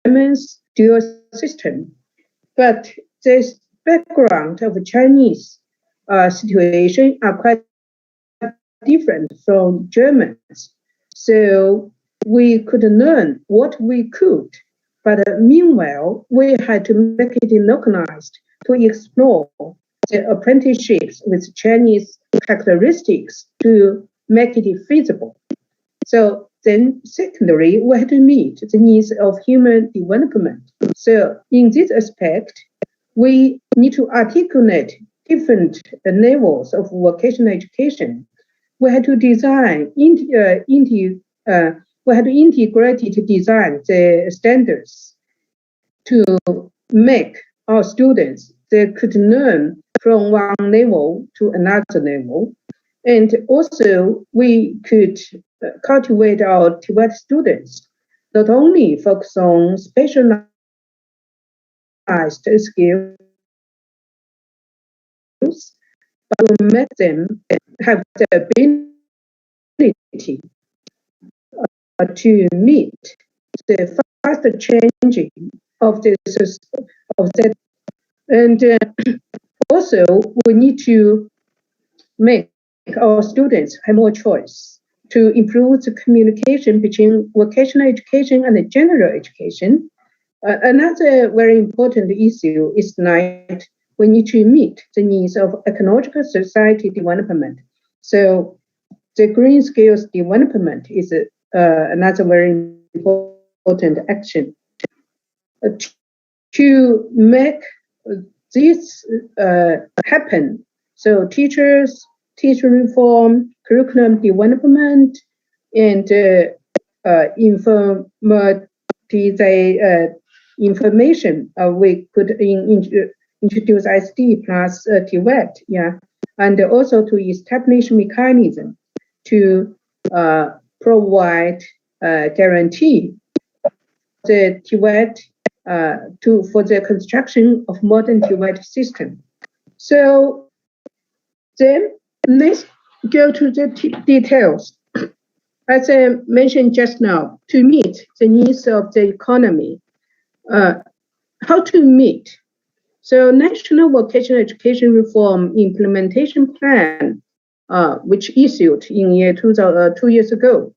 German's dual system. But the background of Chinese situation are quite different from Germans. So we could learn what we could, but meanwhile, we had to make it localized to explore the apprenticeships with Chinese characteristics to make it feasible. So then, secondly, we had to meet the needs of human development. So in this aspect, we need to articulate different levels of vocational education. We had to design, we had to integrate design the standards to make our students they could learn from one level to another level. And also, we could cultivate our TVET students, not only focus on specialized skills, but to make them have the ability to meet the faster changing of that. And also, we need to make our students have more choice to improve the communication between vocational education and the general education. Another very important issue is that we need to meet the needs of ecological society development. So the green skills development is another very important action. To make this happen, so teachers, teacher reform, curriculum development, and information, we could introduce ICT plus TVET, and also to establish mechanism to provide guarantee the TVET for the construction of modern TVET system. So then let's go to the details. As I mentioned just now, to meet the needs of the economy, how to meet? So National Vocational Education Reform Implementation Plan, which issued in year 2 years ago.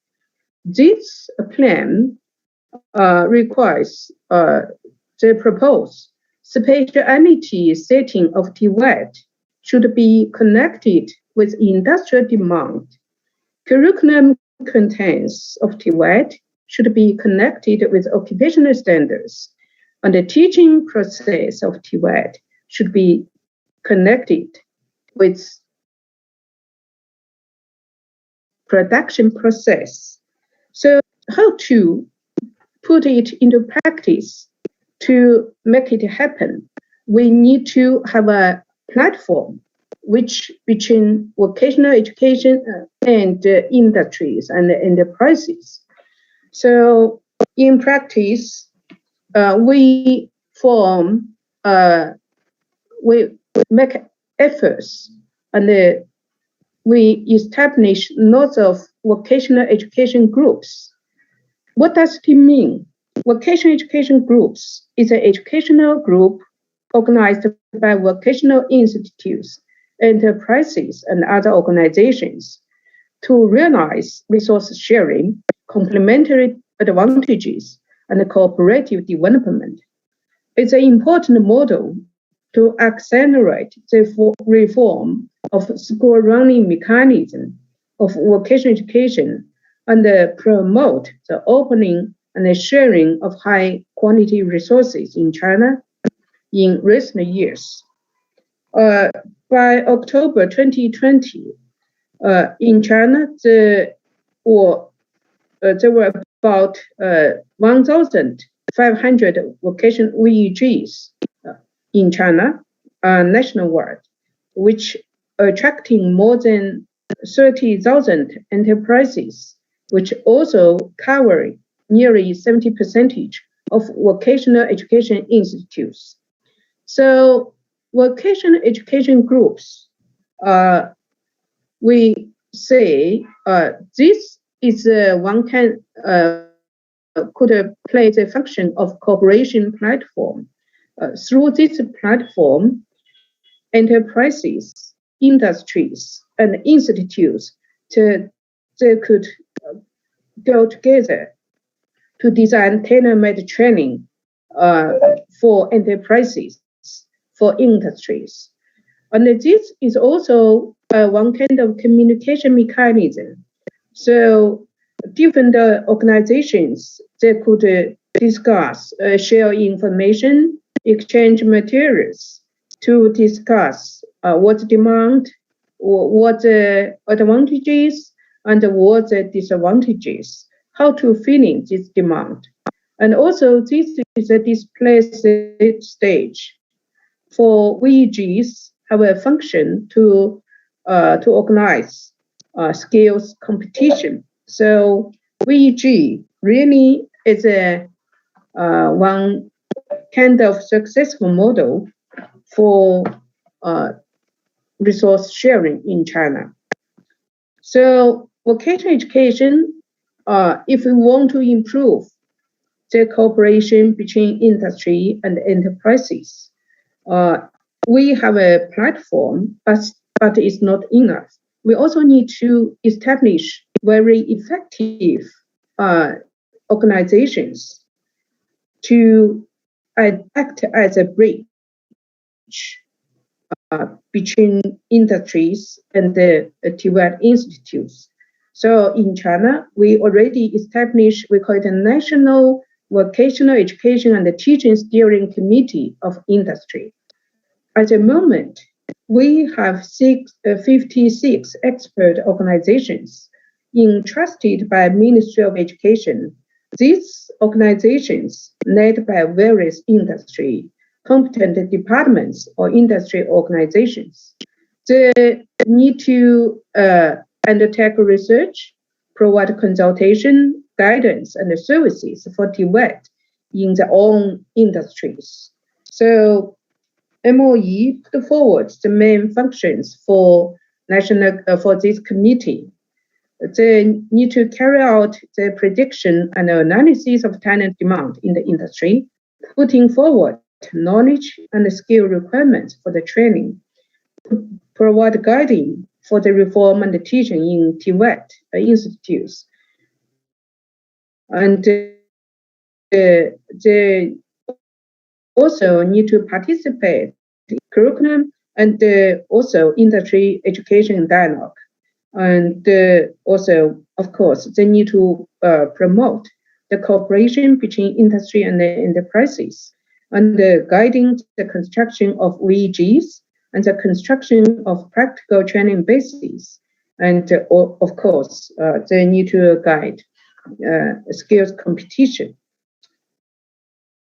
This plan requires the proposed specialty setting of TVET should be connected with industrial demand. Curriculum contents of TVET should be connected with occupational standards, and the teaching process of TVET should be connected with production process. So how to put it into practice to make it happen? We need to have a platform which between vocational education and industries and enterprises. So in practice, we make efforts and we establish lots of vocational education groups. What does it mean? Vocational education groups is an educational group organized by vocational institutes, enterprises, and other organizations to realize resource sharing, complementary advantages, and cooperative development. It's an important model to accelerate the reform of school running mechanism of vocational education and promote the opening and the sharing of high quality resources in China in recent years. By October 2020, in China, there were about 1,500 vocational VEGs in China nationwide, which attracting more than 30,000 enterprises, which also covering nearly 70% of vocational education institutes. So vocational education groups, we say this is one kind could play the function of cooperation platform. Through this platform, enterprises, industries, and institutes, they could go together to design tailor-made training for enterprises, for industries. And this is also one kind of communication mechanism. So different organizations, they could discuss, share information, exchange materials to discuss what demand, what the advantages, and what the disadvantages, how to fill in this demand. And also this is a display stage for VEGs have a function to organize skills competition. So VEG really is a one kind of successful model for resource sharing in China. So vocational education, if we want to improve the cooperation between industry and enterprises, we have a platform, but it's not enough. We also need to establish very effective organizations to act as a bridge between industries and the TVET institutes. So in China, we already established, we call it a National Vocational Education and Teaching Steering Committee of Industry. At the moment, we have 56 expert organizations entrusted by Ministry of Education. These organizations, led by various industry, competent departments or industry organizations, they need to undertake research, provide consultation, guidance, and services for TVET in their own industries. So MOE put forward the main functions for this committee. They need to carry out the prediction and analysis of talent demand in the industry, putting forward knowledge and skill requirements for the training, provide guiding for the reform and the teaching in TVET institutes. And they also need to participate in curriculum and also industry education dialogue. And also, of course, they need to promote the cooperation between industry and the enterprises, and guiding the construction of VEGs and the construction of practical training bases. And of course, they need to guide skills competition.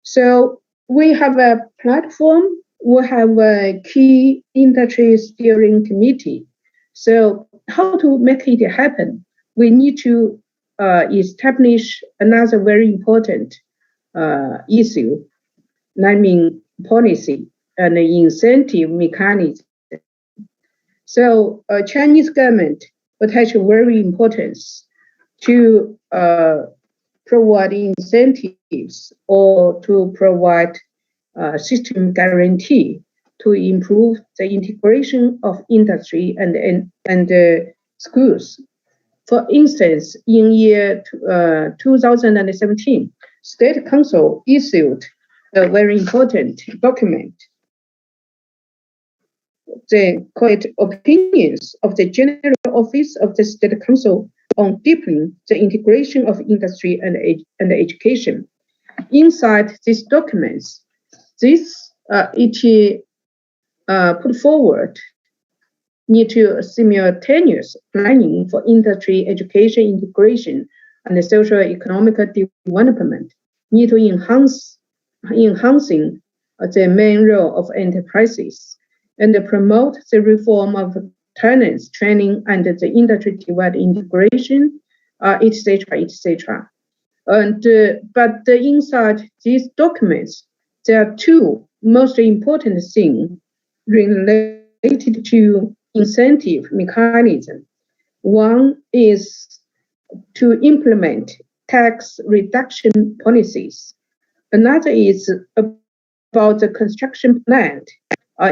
So we have a platform, we have a key industry steering committee. So how to make it happen? We need to establish another very important issue, I mean policy and incentive mechanism. So Chinese government attach very importance to provide incentives or to provide system guarantee to improve the integration of industry and schools. For instance, in year 2017, State Council issued a very important document. They call it Opinions of the General Office of the State Council on deepening the integration of industry and education. Inside these documents, it put forward need to simultaneous planning for industry, education, integration, and social economic development. Need to enhancing the main role of enterprises and promote the reform of talents training and the industry integration, etc., etc. And but inside these documents, there are two most important things related to incentive mechanism. One is to implement tax reduction policies. Another is about the construction land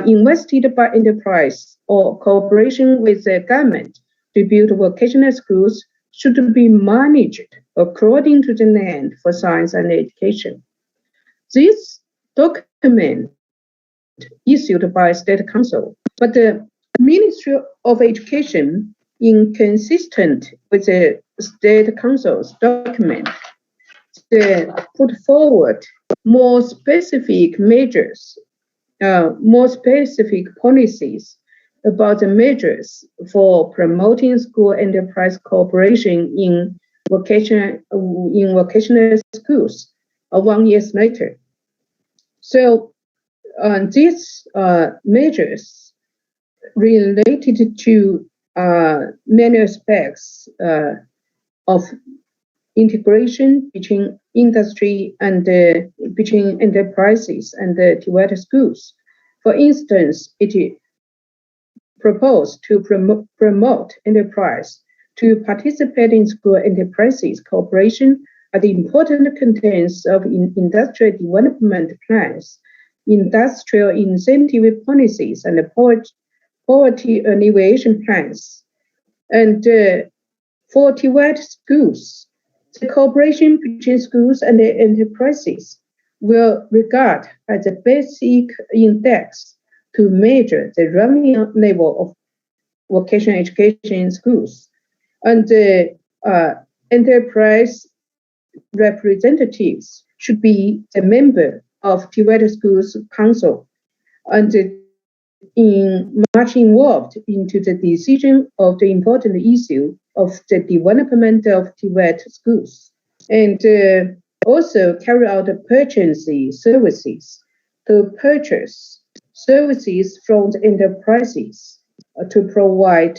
invested by enterprise or cooperation with the government to build vocational schools should be managed according to the land for science and education. This document issued by State Council, but the Ministry of Education, inconsistent with the State Council's document, they put forward more specific measures, more specific policies about the measures for promoting school enterprise cooperation in vocational schools 1 year later. So these measures related to many aspects of integration between industry and between enterprises and the TVET schools. For instance, it proposed to promote enterprise to participate in school enterprises cooperation are the important contents of industrial development plans, industrial incentive policies, and poverty alleviation plans. And for TVET schools, the cooperation between schools and the enterprises will regard as a basic index to measure the running level of vocational education in schools. And the enterprise representatives should be a member of TVET Schools Council and much involved into the decision of the important issue of the development of TVET schools, and also carry out purchasing services to purchase services from the enterprises to provide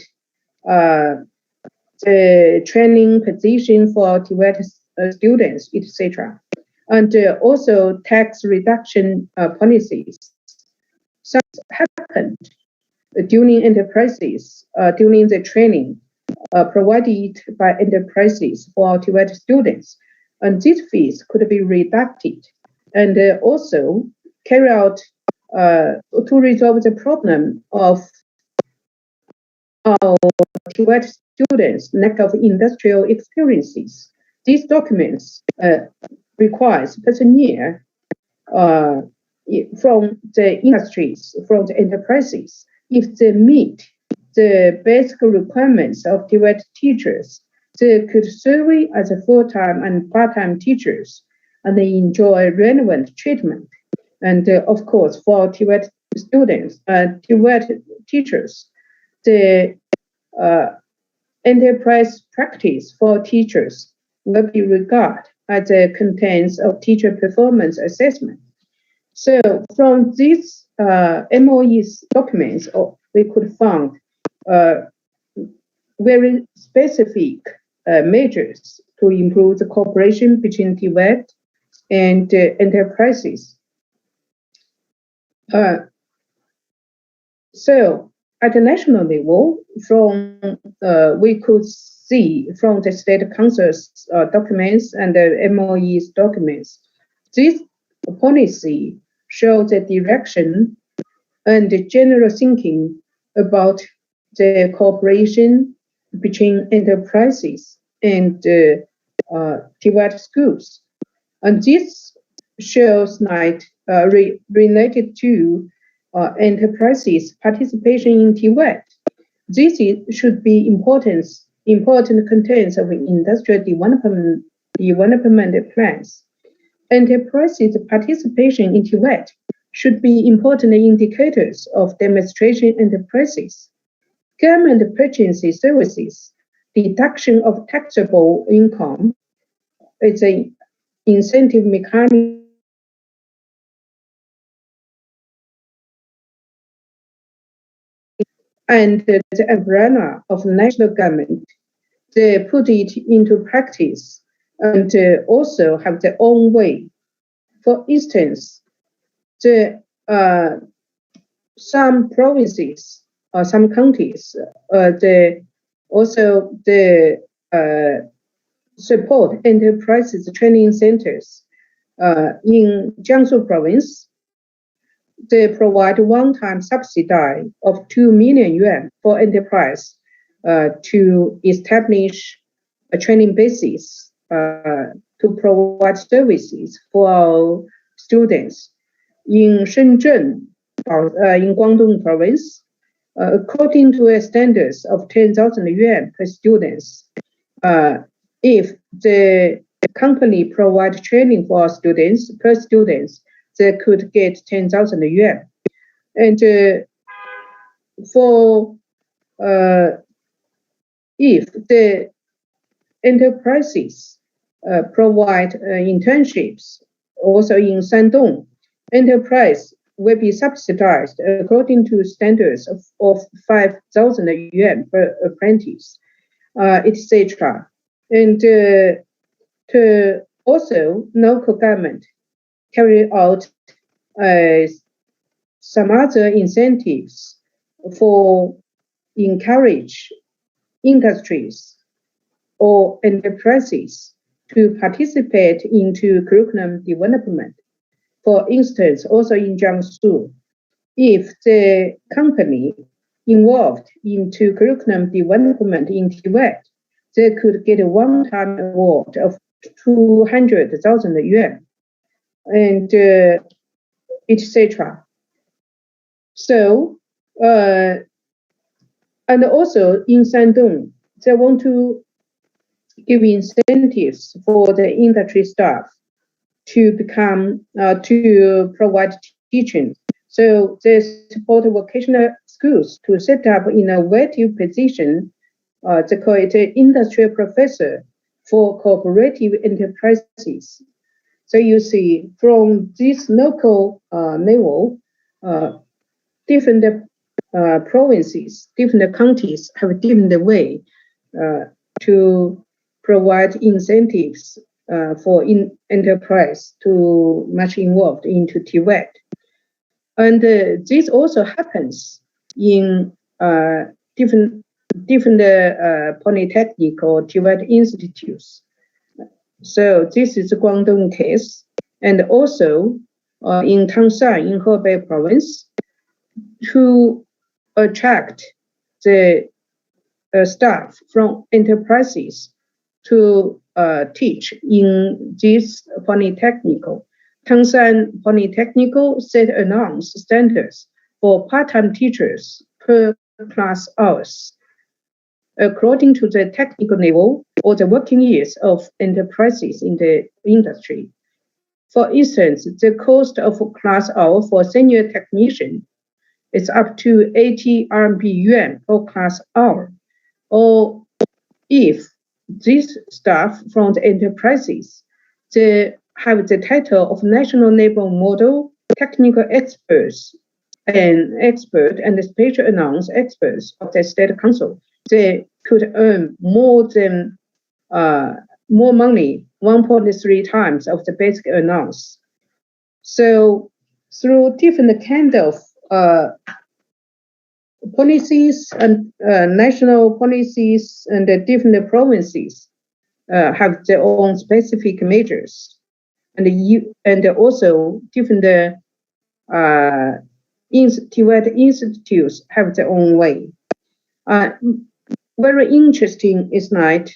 the training position for TVET students, etc. And also tax reduction policies. Some happened during enterprises, during the training provided by enterprises for TVET students. And these fees could be reduced and also carry out to resolve the problem of TVET students' lack of industrial experiences. These documents requires personnel from the industries, from the enterprises, if they meet the basic requirements of TVET teachers, they could serve as a full-time and part-time teachers, and they enjoy relevant treatment. And of course, for TVET students, TVET teachers, the enterprise practice for teachers will be regarded as the contents of teacher performance assessment. So from these MOE's documents, we could find very specific measures to improve the cooperation between TVET and enterprises. So at the national level, from we could see from the State Council's documents and the MOE's documents, this policy shows the direction and the general thinking about the cooperation between enterprises and TVET schools. And this shows like related to enterprises' participation in TVET. This should be important contents of industrial development plans. Enterprises' participation in TVET should be important indicators of demonstration enterprises. Government purchasing services, deduction of taxable income is an incentive mechanism and the umbrella of national government. They put it into practice and also have their own way. For instance, some provinces or some counties, support enterprises training centers in Jiangsu province. They provide one-time subsidy of 2 million yuan for enterprise to establish a training basis to provide services for our students in Shenzhen, in Guangdong province, according to a standards of 10,000 yuan per students. If the company provide training for students per students, they could get 10,000 yuan. And for if the enterprises provide internships also in Shandong, enterprise will be subsidized according to standards of 5,000 yuan per apprentice, etc. And also local government carry out some other incentives for encourage industries or enterprises to participate into curriculum development. For instance, also in Jiangsu, if the company involved into curriculum development in TVET, they could get a one-time award of 200,000 yuan, and etc. So, and also in Shandong, they want to give incentives for the industry staff to become to provide teaching. So they support vocational schools to set up innovative position. They call it an industrial professor for cooperative enterprises. So you see, from this local level, different provinces, different counties have different way to provide incentives for enterprise to much involved into TVET. And this also happens in different polytechnic or TVET institutes. So this is the Guangdong case, and also in Tangshan in Hebei province, to attract the staff from enterprises to teach in this polytechnical. Tangshan Polytechnical set announced standards for part-time teachers per class hours, according to the technical level or the working years of enterprises in the industry. For instance, the cost of a class hour for senior technician is up to 80 RMB yuan per class hour. Or if these staff from the enterprises, they have the title of National Labor Model Technical Experts and special announced experts of the State Council, they could earn more money, 1.3 times of the basic allowance. So through different kind of policies and national policies, and the different provinces have their own specific measures, and also different TVET institutes have their own way. Very interesting is that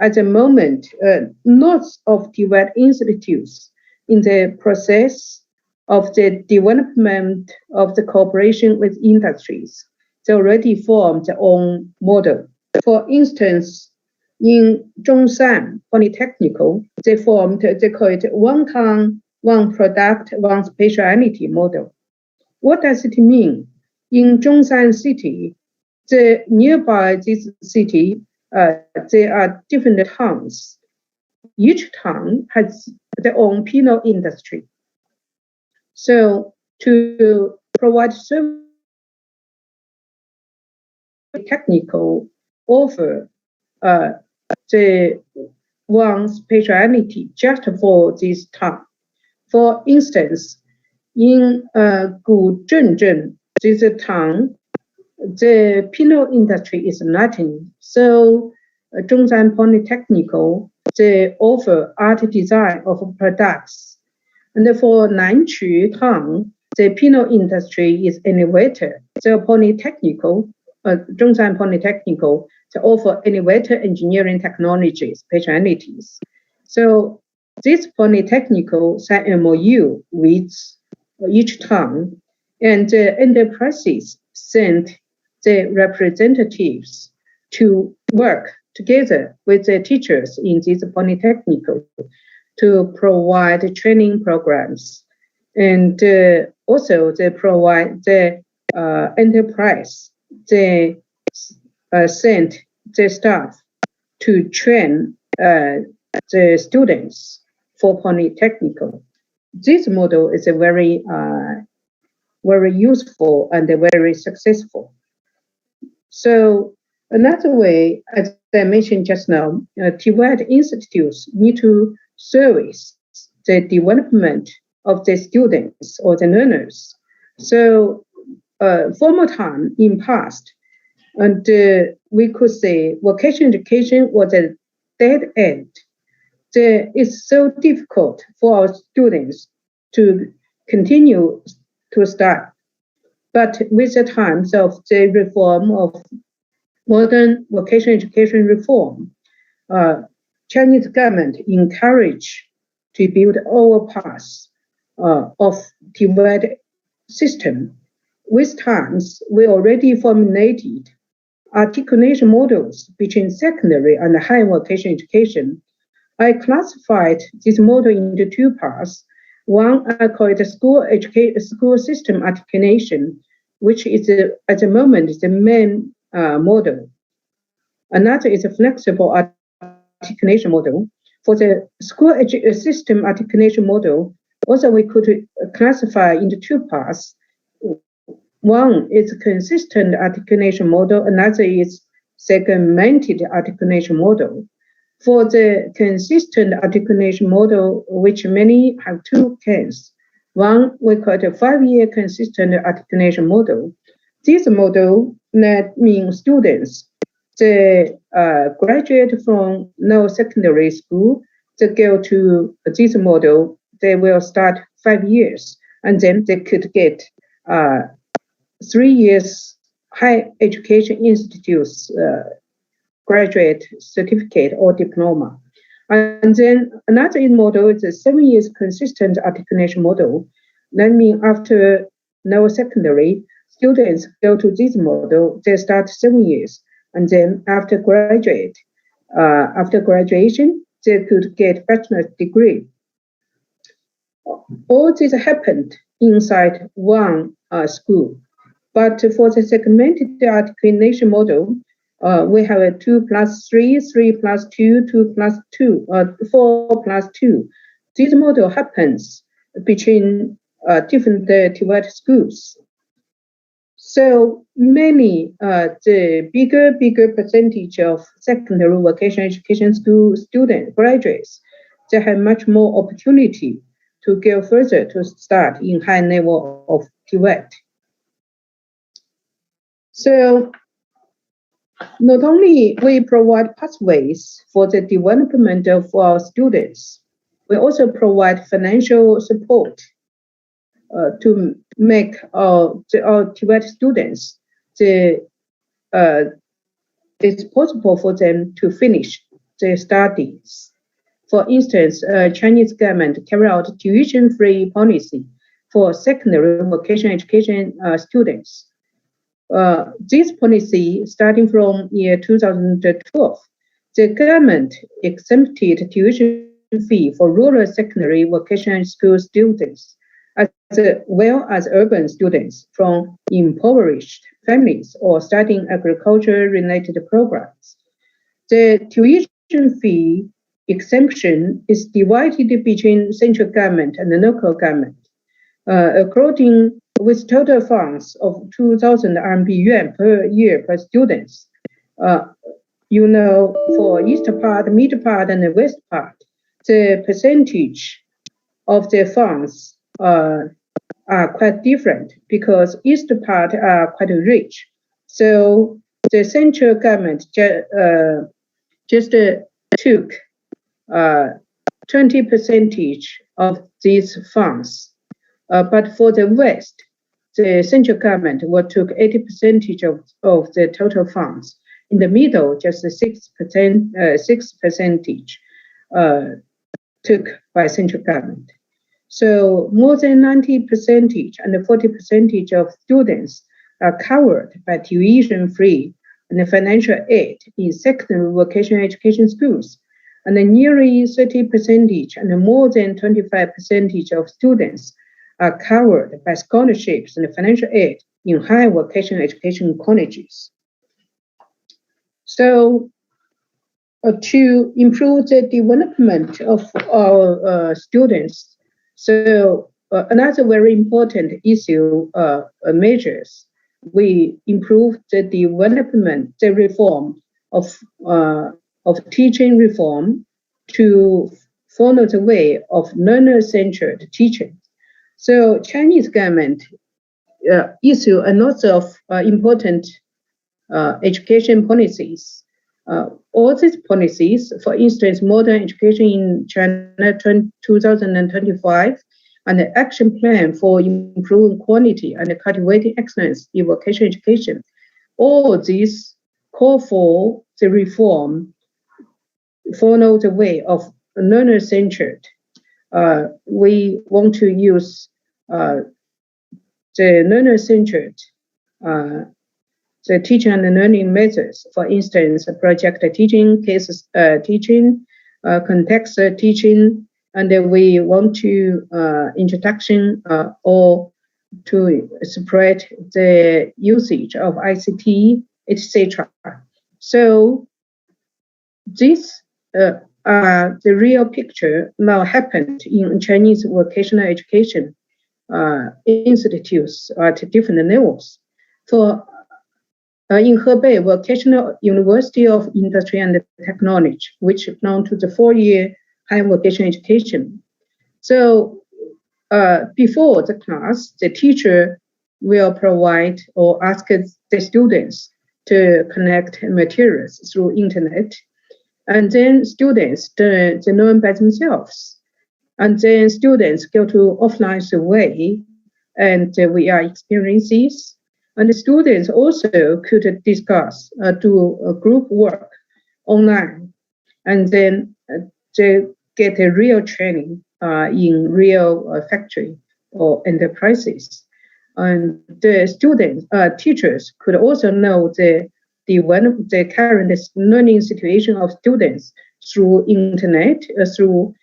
at the moment, lots of TVET institutes in the process of the development of the cooperation with industries. They already formed their own model. For instance, in Zhongshan Polytechnical, they call it one town, one product, one specialty model. What does it mean? In Zhongshan City, nearby this city, there are different towns. Each town has their own penal industry. So to provide service, technical offer the one specialty just for this town. For instance, in Guzhenzhen, this town, the penal industry is nothing. So Zhongshan Polytechnical they offer art design of products. And for Nanqu town, the penal industry is innovator. The Polytechnical, Zhongshan Polytechnical, they offer innovator engineering technologies, specialties. So this Polytechnical signed MOU with each town, and the enterprises sent the representatives to work together with the teachers in this Polytechnical to provide training programs. And also they provide the enterprise, they sent the staff to train the students for Polytechnical. This model is a very useful and very successful. So another way, as I mentioned just now, TVET institutes need to service the development of the students or the learners. So former time in past, and we could say vocational education was a dead end. It's so difficult for our students to continue to start. But with the times of the reform of modern vocational education reform, Chinese government encouraged to build overpass of TVET system. With times, we already formulated articulation models between secondary and higher vocational education. I classified this model into two parts. One, I call it school system articulation, which is at the moment the main model. Another is a flexible articulation model. For the school system articulation model, also we could classify into two parts. One is consistent articulation model, another is segmented articulation model. For the consistent articulation model, which many have two kinds. One, we call it a 5-year consistent articulation model. This model that means students, they graduate from no secondary school, they go to this model, they will start 5 years, and then they could get 3 years high education institutes graduate certificate or diploma. And then another model is a 7 years consistent articulation model. That means after no secondary, students go to this model, they start 7 years. And then after graduation, they could get bachelor's degree. All this happened inside one school. But for the segmented articulation model, we have a 2+3, 3+2, 2+2, 4+2. This model happens between different TVET schools. So many, the bigger percentage of secondary vocational education school student graduates, they have much more opportunity to go further to start in high level of TVET. So not only we provide pathways for the development of our students, we also provide financial support to make our TVET students it's possible for them to finish their studies. For instance, Chinese government carry out tuition-free policy for secondary vocational education students. This policy, starting from year 2012, the government exempted tuition fee for rural secondary vocational school students, as well as urban students from impoverished families or studying agriculture-related programs. The tuition fee exemption is divided between central government and the local government. According with total funds of 2,000 RMB yuan per year per students. For east part, mid part, and the west part, the percentage of the funds are quite different because east part are quite rich. So the central government just took 20% of these funds. But for the West, the central government took 80% of the total funds. In the middle, just 6% took by central government. So more than 90% and 40% of students are covered by tuition-free and financial aid in secondary vocational education schools, and nearly 30% and more than 25% of students are covered by scholarships and financial aid in higher vocational education colleges. So to improve the development of our students, so another very important issue, measures, we improved the development, the reform of teaching reform to follow the way of learner-centered teaching. So Chinese government issue a lot of important education policies. All these policies, for instance, modern education in China 2025, and the action plan for improving quality and cultivating excellence in vocational education, all these call for the reform, follow the way of learner-centered. We want to use the learner-centered the teaching and learning methods, for instance, project teaching, case teaching, context teaching, and we want to introduction or to spread the usage of ICT, etc. So this the real picture now happened in Chinese vocational education institutes at different levels. For in Hebei, Vocational University of Industry and Technology, which belongs to the 4-year higher vocational education. So before the class, the teacher will provide or ask the students to connect materials through internet, and then students they learn by themselves, and then students go to offline survey, and we are experiences. And the students also could discuss, do group work online, and then they get a real training in real factory or enterprises. And the students, teachers could also know the current learning situation of students through internet, through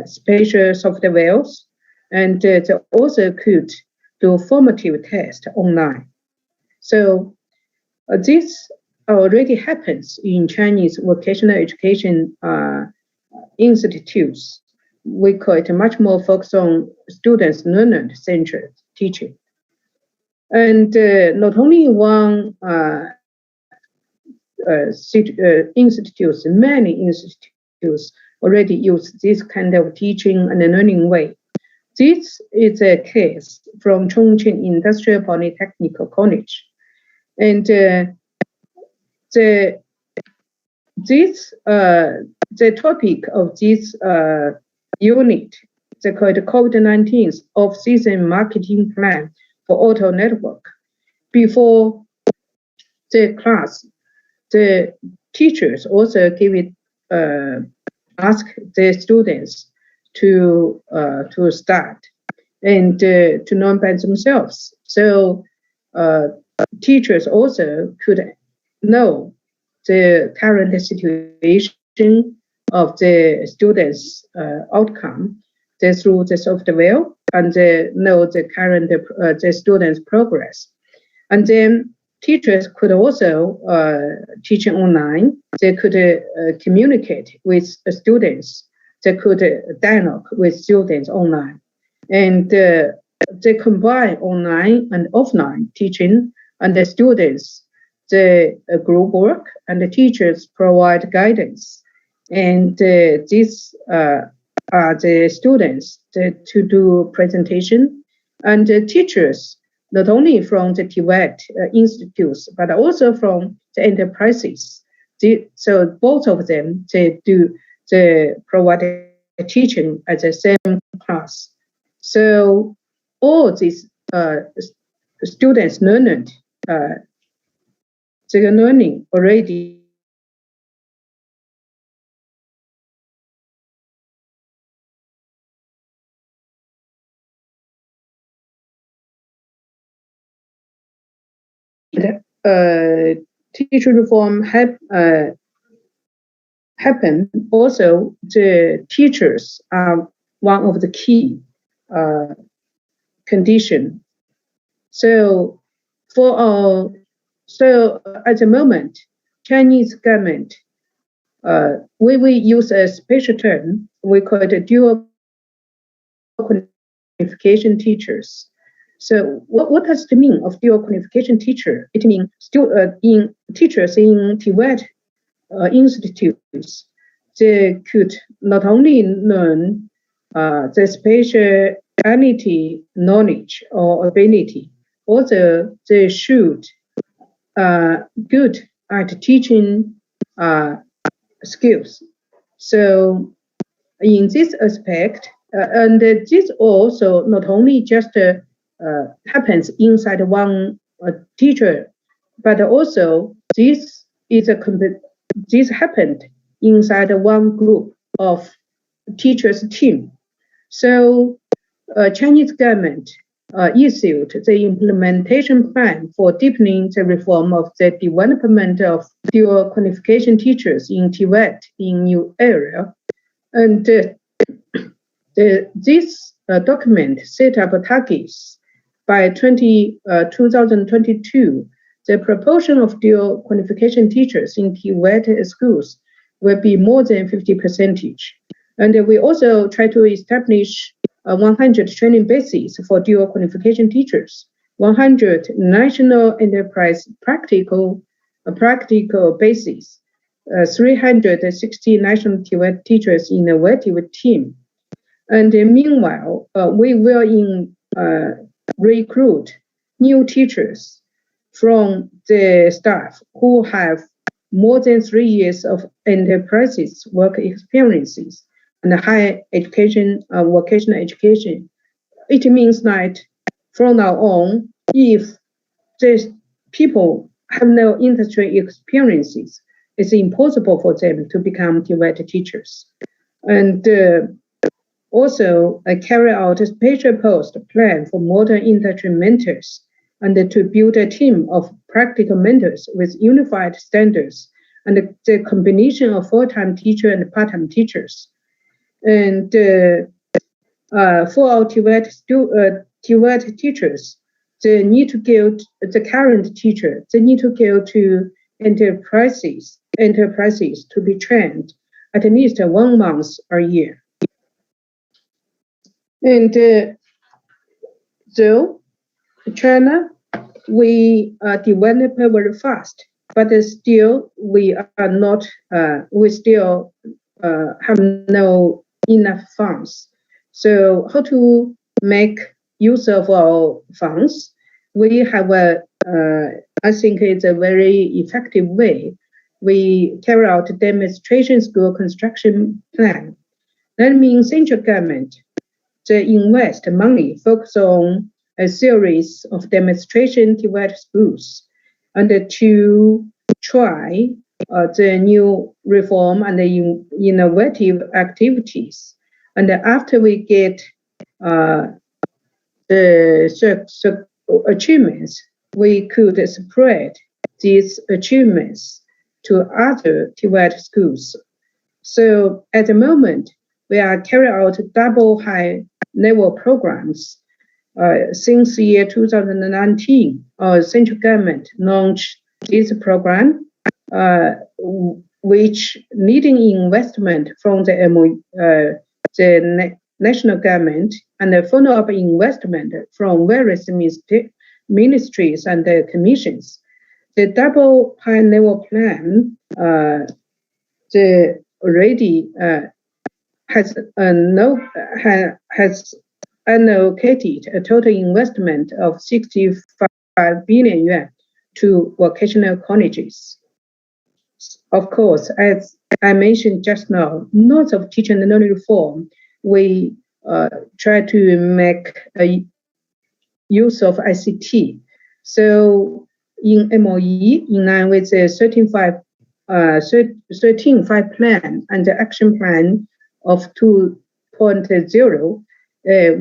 spatial softwares, and they also could do formative tests online. So this already happens in Chinese vocational education institutes. We call it much more focused on students' learner-centered teaching. And not only one institutes, many institutes already use this kind of teaching and learning way. This is a case from Chongqing Industrial Polytechnical College. And the topic of this unit, they call it COVID-19 off-season marketing plan for auto network. Before the class, the teachers also give it, ask the students to start and to learn by themselves. So teachers also could know the current situation of the students' outcome through the software, and know the current the students' progress. And then teachers could also teach online. They could communicate with students. They could dialogue with students online, and they combine online and offline teaching, and the students, the group work, and the teachers provide guidance. And these are the students to do presentation, and the teachers, not only from the TVET institutes, but also from the enterprises. So both of them, they the provided teaching at the same class. So all these students learned the learning already teacher reform happen. Also, the teachers are one of the key condition. So at the moment, Chinese government we will use a special term. We call it dual qualification teachers. So what does it mean of dual qualification teacher? It means in teachers in TVET institutes, they could not only learn the speciality knowledge or ability, also they should good at teaching skills. So in this aspect, and this also not only just happens inside one teacher, but also this happened inside one group of teachers team. So Chinese government issued the implementation plan for deepening the reform of the development of dual qualification teachers in TVET in new area. And this document set up targets by 2022. The proportion of dual qualification teachers in TVET schools will be more than 50%. And we also try to establish 100 training bases for dual qualification teachers, 100 national enterprise practical bases, 360 national TVET teachers innovative team. And meanwhile, we will recruit new teachers from the staff who have more than 3 years of enterprises work experiences and higher education, vocational education. It means that from now on, if these people have no industry experiences, it's impossible for them to become TVET teachers. And also carry out a special post plan for modern industry mentors and to build a team of practical mentors with unified standards and the combination of full-time teacher and part-time teachers. And for our TVET teachers, they need to go to the current teacher. They need to go to enterprises to be trained at least 1 month a year. And so China, we develop very fast, but still we are not. We still have no enough funds. So how to make use of our funds? We have I think it's a very effective way. We carry out a demonstration school construction plan. That means central government they invest money, focus on a series of demonstration TVET schools, and to try the new reform and the innovative activities. And after we get the achievements, we could spread these achievements to other TVET schools. So at the moment, we are carrying out double high level programs. Since the year 2019, our central government launched this program, which needing investment from the national government and the follow-up investment from various ministries and commissions. The double high level plan already has allocated a total investment of 65 billion yuan to vocational colleges. Of course, as I mentioned just now, lots of teaching and learning reform. We try to make a use of ICT. So in MOE, in line with the 13.5 plan and the action plan of 2.0,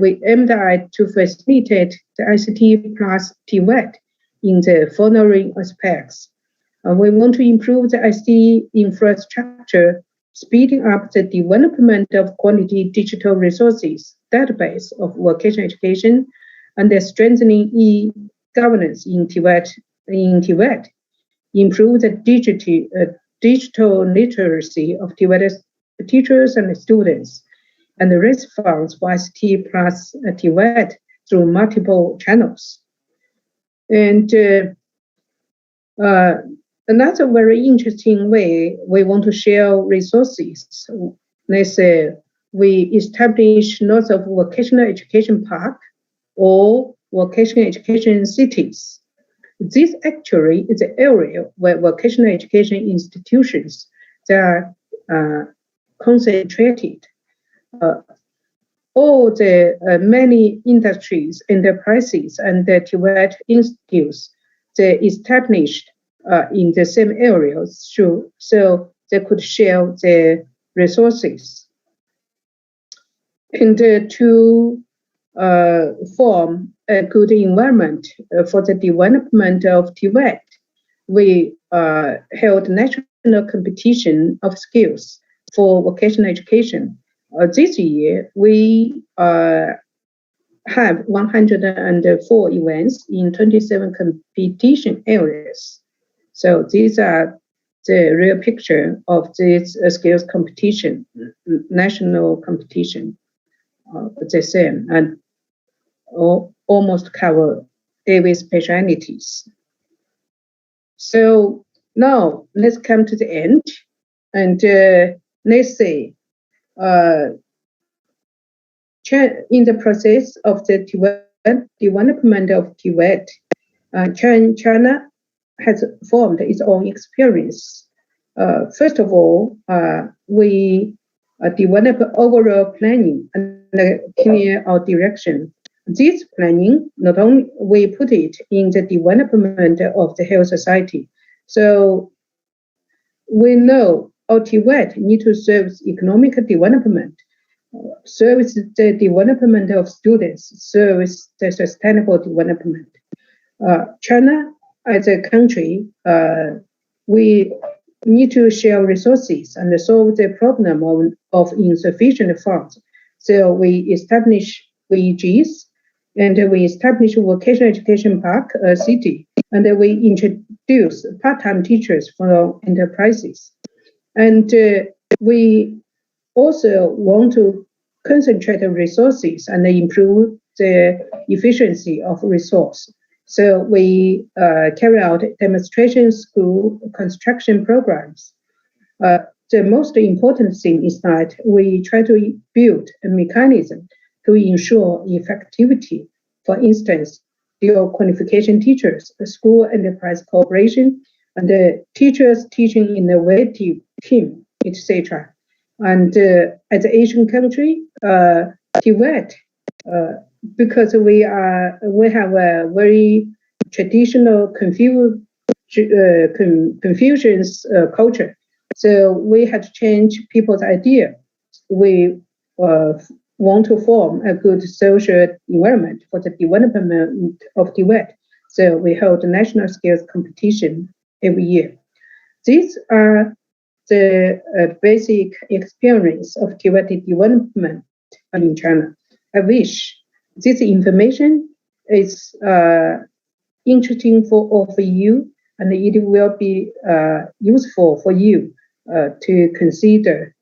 we aimed at to facilitate the ICT plus TVET in the following aspects. We want to improve the ICT infrastructure, speeding up the development of quality digital resources, database of vocational education, and strengthening e-governance in TVET. Improve the digital literacy of TVET teachers and students, and raise funds for ICT plus TVET through multiple channels. And another very interesting way we want to share resources. Let's say we establish lots of vocational education park or vocational education cities. This actually is an area where vocational education institutions are concentrated. All the many industries, enterprises, and the TVET institutes, they established in the same areas, so they could share their resources. And to form a good environment for the development of TVET, we held national competition of skills for vocational education. This year, we have 104 events in 27 competition areas. So these are the real picture of this skills competition, national competition, the same, and almost cover every specialties. So now let's come to the end, and let's say in the process of the development of TVET, China has formed its own experience. First of all, we develop overall planning and clear our direction. This planning, not only we put it in the development of the health society. So we know our TVET need to serve economic development, service the development of students, service the sustainable development. China as a country, we need to share resources and solve the problem of insufficient funds. So we establish VEGs, and we establish vocational education park city, and we introduce part-time teachers for enterprises. And we also want to concentrate the resources and improve the efficiency of resource. So we carry out demonstration school construction programs. The most important thing is that we try to build a mechanism to ensure effectivity. For instance, dual qualification teachers, school enterprise cooperation, and the teachers teaching innovative team, etc. And as an Asian country, TVET, because we have a very traditional Confucius culture, so we had to change people's idea. We want to form a good social environment for the development of TVET. So we hold a national skills competition every year. These are the basic experience of TVET development in China. I wish this information is interesting for all of you, and it will be useful for you to consider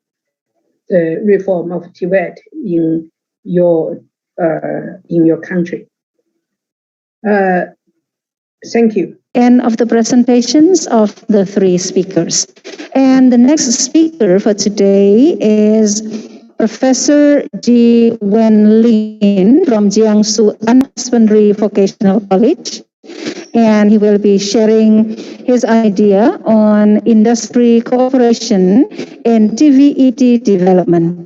the reform of TVET in your country. Thank you. End of the presentations of the three speakers. And the next speaker for today is Professor Ji Wen Lin from Jiangsu Secondary Vocational College. and he will be sharing his idea on industry cooperation and TVET development.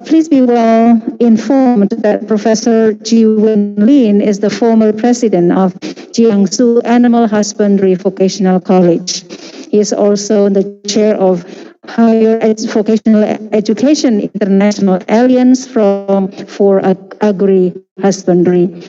Please be well informed that Professor Ji Wenlin is the former president of Jiangsu Animal Husbandry Vocational College. He is also the chair of Higher Vocational Education International Alliance for Agri-Husbandry.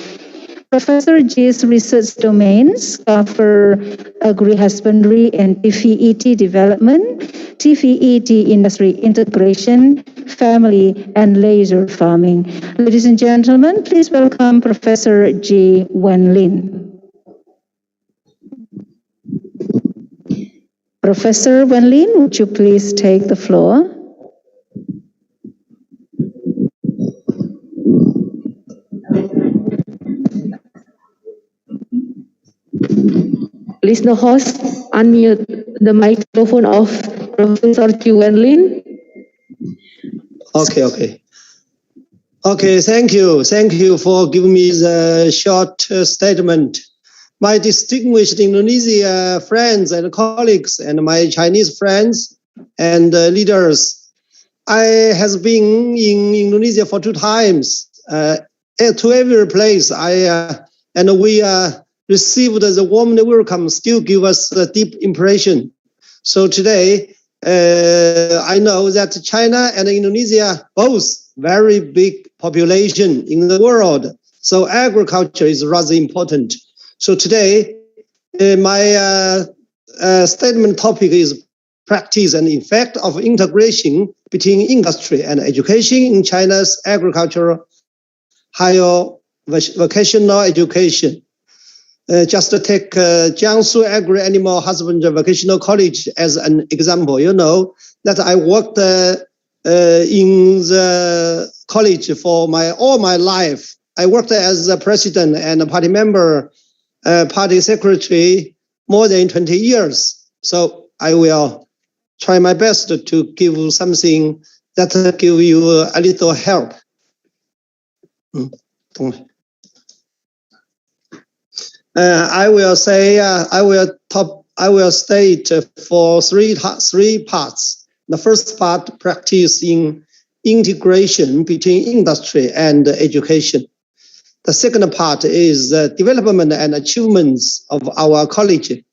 Professor Ji's research domains cover agri-husbandry and TVET development, TVET industry integration, family and leisure farming. Ladies and gentlemen, please welcome Professor Ji Wenlin. Professor Wenlin, would you please take the floor? Please, the host, unmute the microphone of Professor Ji Wenlin. Okay. Thank you. Thank you for giving me the short statement. My distinguished Indonesia friends and colleagues and my Chinese friends and leaders, I have been in Indonesia for 2 times. To every place we received the warm welcome, still give us a deep impression. So today, I know that China and Indonesia both very big population in the world. So agriculture is rather important. So today, my statement topic is practice and effect of integration between industry and education in China's agricultural higher vocational education. Just to take Jiangsu Agri-Animal Husbandry Vocational College as an example, you know that I worked in the college for all my life. I worked as a president and a party member, party secretary more than 20 years. So I will try my best to give something that give you a little help. I will state for three parts. The first part, practice in integration between industry and education. The second part is development and achievements of our college.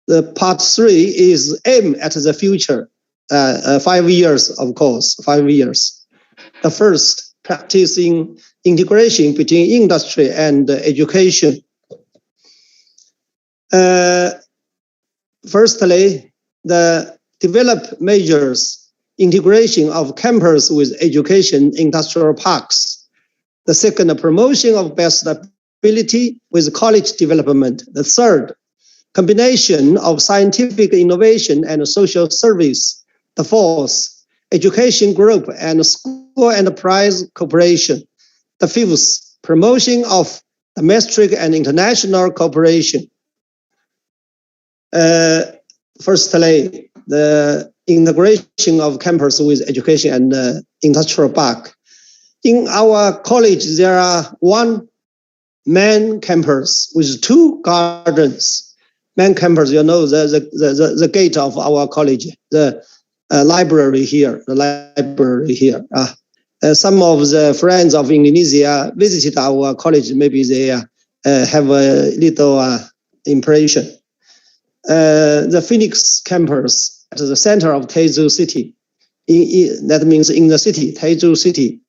The part 3 is aim at the future, 5 years, of course, 5 years. The first, practicing integration between industry and education. Firstly, the develop measures integration of campus with education industrial parks. The second, promotion of best ability with college development. The third, combination of scientific innovation and social service. The fourth, education group and school enterprise cooperation. The fifth, promotion of domestic and international cooperation. Firstly, the integration of campus with education and industrial park. In our college, there are 1 main campus with 2 gardens. Main campus, you know, the gate of our college, the library here, some of the friends of Indonesia visited our college. Maybe they have a little impression. The Phoenix campus at the center of Taizhou City. That means in the city, Taizhou City.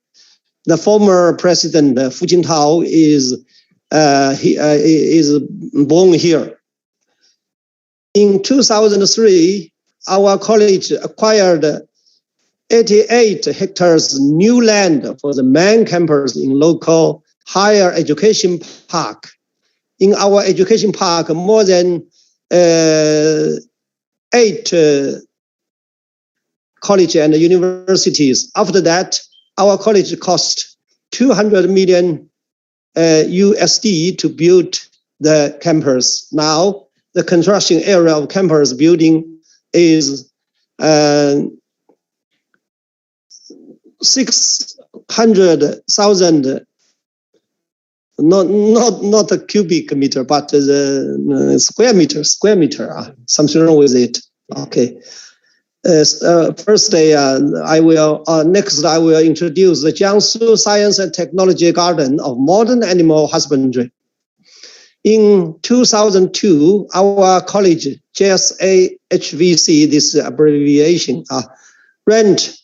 The former president Fu Jintao is born here. In 2003, our college acquired 88 hectares new land for the main campus in local higher education park. In our education park, more than 8 college and universities. After that, our college cost 200 million USD to build the campus. Now, the construction area of campus building is 600,000 not a cubic meter, but the square meter, something wrong with it. Okay. Firstly, I will introduce the Jiangsu Science and Technology Garden of Modern Animal Husbandry. In 2002, our college, JSA-HVC, this abbreviation, rent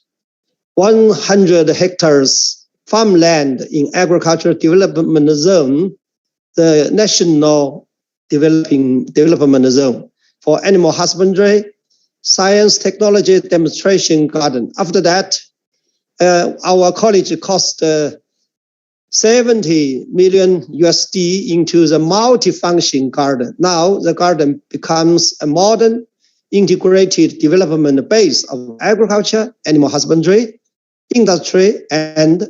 100 hectares farmland in Agricultural Development Zone, the National Development Zone for animal husbandry, science, technology demonstration garden. After that, our college cost 70 million USD into the multifunction garden. Now the garden becomes a modern integrated development base of agriculture, animal husbandry, industry, and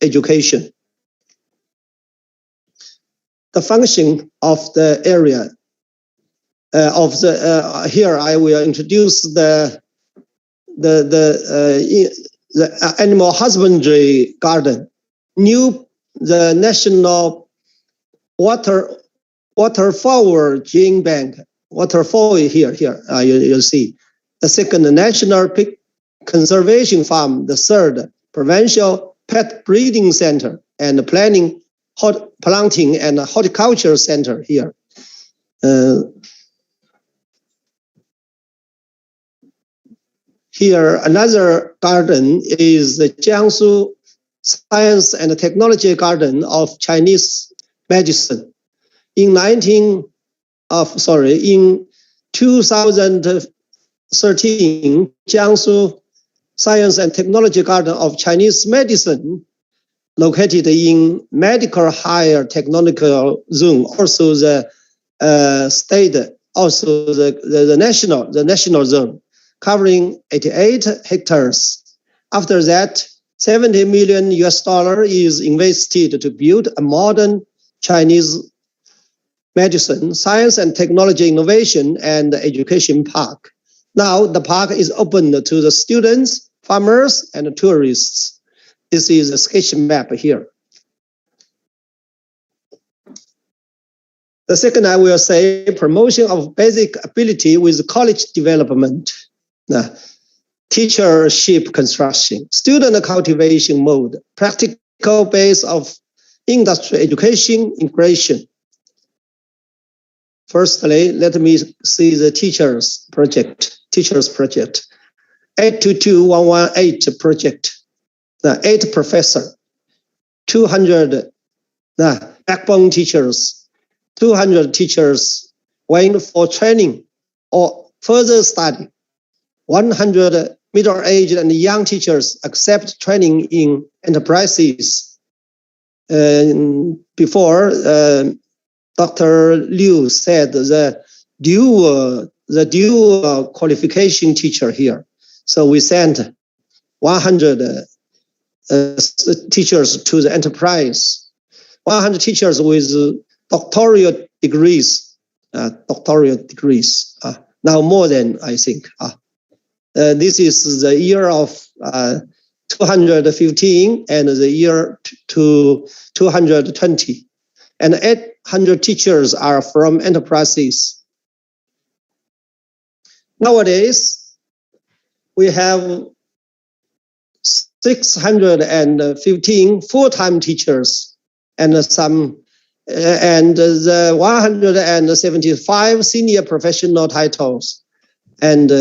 education. The function of the area here I will introduce the animal husbandry garden. The National Waterfowl Gene Bank. Waterfowl here you'll see. The second, the National Pig Conservation Farm. The third, Provincial Pet Breeding Center and Planting and Horticulture Center here. Here, another garden is the Jiangsu Science and Technology Garden of Chinese Medicine. In 2013, Jiangsu Science and Technology Garden of Chinese Medicine, located in Medical Higher Technological Zone, also the state, also the national zone, covering 88 hectares. After that, 70 million US dollar is invested to build a modern Chinese medicine, science and technology innovation and education park. Now the park is open to the students, farmers, and tourists. This is a sketch map here. The second, I will say, promotion of basic ability with college development. Teachership construction, student cultivation mode, practical base of industry education integration. Firstly, let me see the teachers project. 822118 project. 8 professor, 200 backbone teachers, 200 teachers went for training or further study. 100 middle-aged and young teachers accept training in enterprises. Before, Dr. Liu said the dual qualification teacher here. So we sent 100 teachers to the enterprise, 100 teachers with doctoral degrees, now more than, I think. This is the year of 215 and the year to 220. And 800 teachers are from enterprises. Nowadays, we have 615 full-time teachers and the 175 senior professional titles and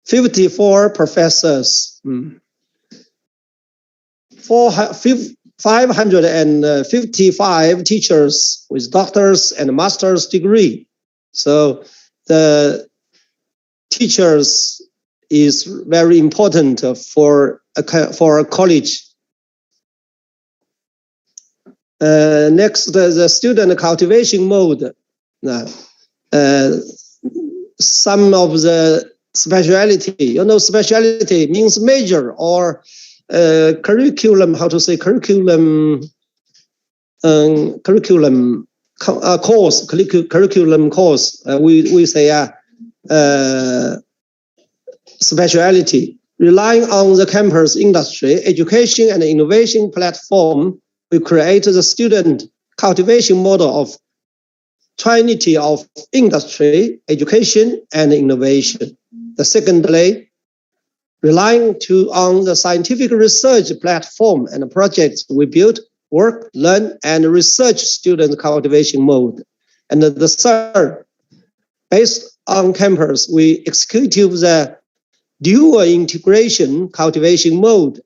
54 professors, 555 teachers with doctors and master's degree. So the teachers is very important for a college. Next, the student cultivation mode. Some of the speciality, speciality means major or curriculum, how to say curriculum course, we say speciality. Relying on the campus industry, education and innovation platform, we create the student cultivation model of trinity of industry, education, and innovation. The secondly, relying on the scientific research platform and projects we build, work, learn, and research student cultivation mode. And the third, based on campus, we execute the dual integration cultivation mode.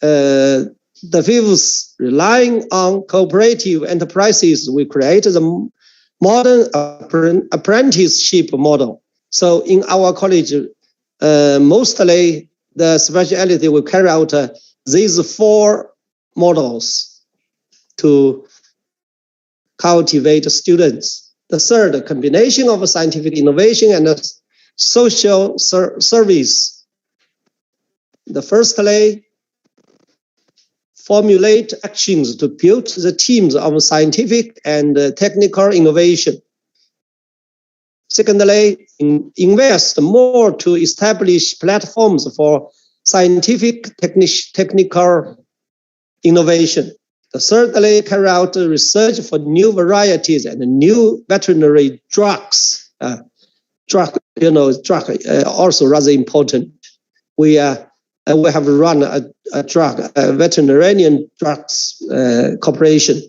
The fifth, relying on cooperative enterprises, we create the modern apprenticeship model. So in our college, mostly the specialty will carry out these four models to cultivate students. The third, combination of scientific innovation and social service. The firstly, formulate actions to build the teams of scientific and technical innovation. Secondly, invest more to establish platforms for scientific technical innovation. Thirdly, carry out research for new varieties and new veterinary drugs. Drug also rather important. We have run a veterinarian drugs corporation.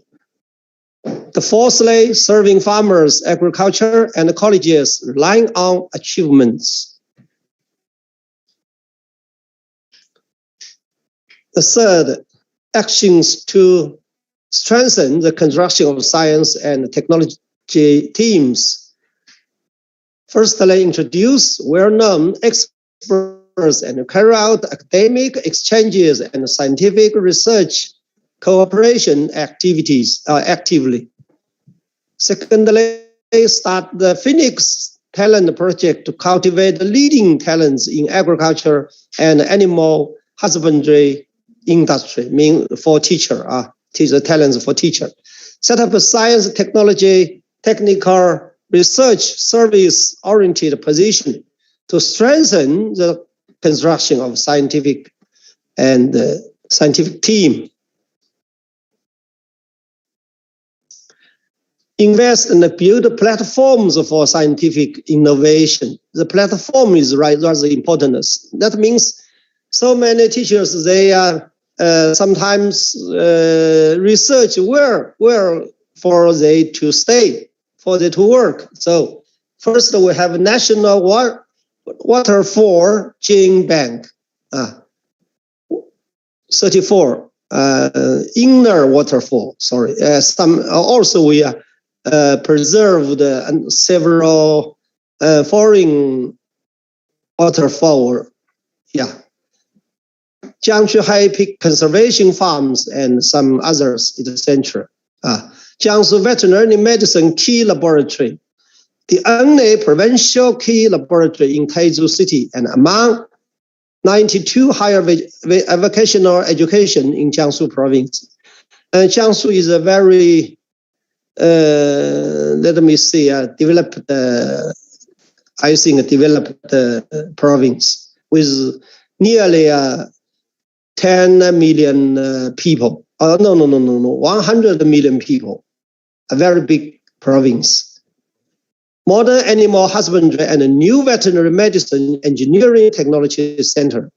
The fourthly, serving farmers, agriculture, and colleges, relying on achievements. The third, actions to strengthen the construction of science and technology teams. Firstly, introduce well-known experts and carry out academic exchanges and scientific research cooperation activities actively. Secondly, start the Phoenix Talent Project to cultivate leading talents in agriculture and animal husbandry industry, for teacher talents for teacher. Set up a science, technology, technical research service-oriented position to strengthen the construction of scientific and scientific team. Invest and build platforms for scientific innovation. The platform is rather important. That means so many teachers, they are sometimes research where for they to stay, for they to work. So first we have National Waterfall Gene Bank, 34 inner waterfall. Sorry, also we preserved several foreign waterfowl. Yeah. Jiangsu High Peak Conservation Farms and some others, etc. Jiangsu Veterinary Medicine Key Laboratory, the only provincial key laboratory in Taizhou City and among 92 higher vocational education in Jiangsu province. And Jiangsu is a very, developed, developed province with nearly 10 million people. 100 million people. A very big province. Modern animal husbandry and a new veterinary medicine engineering technology center.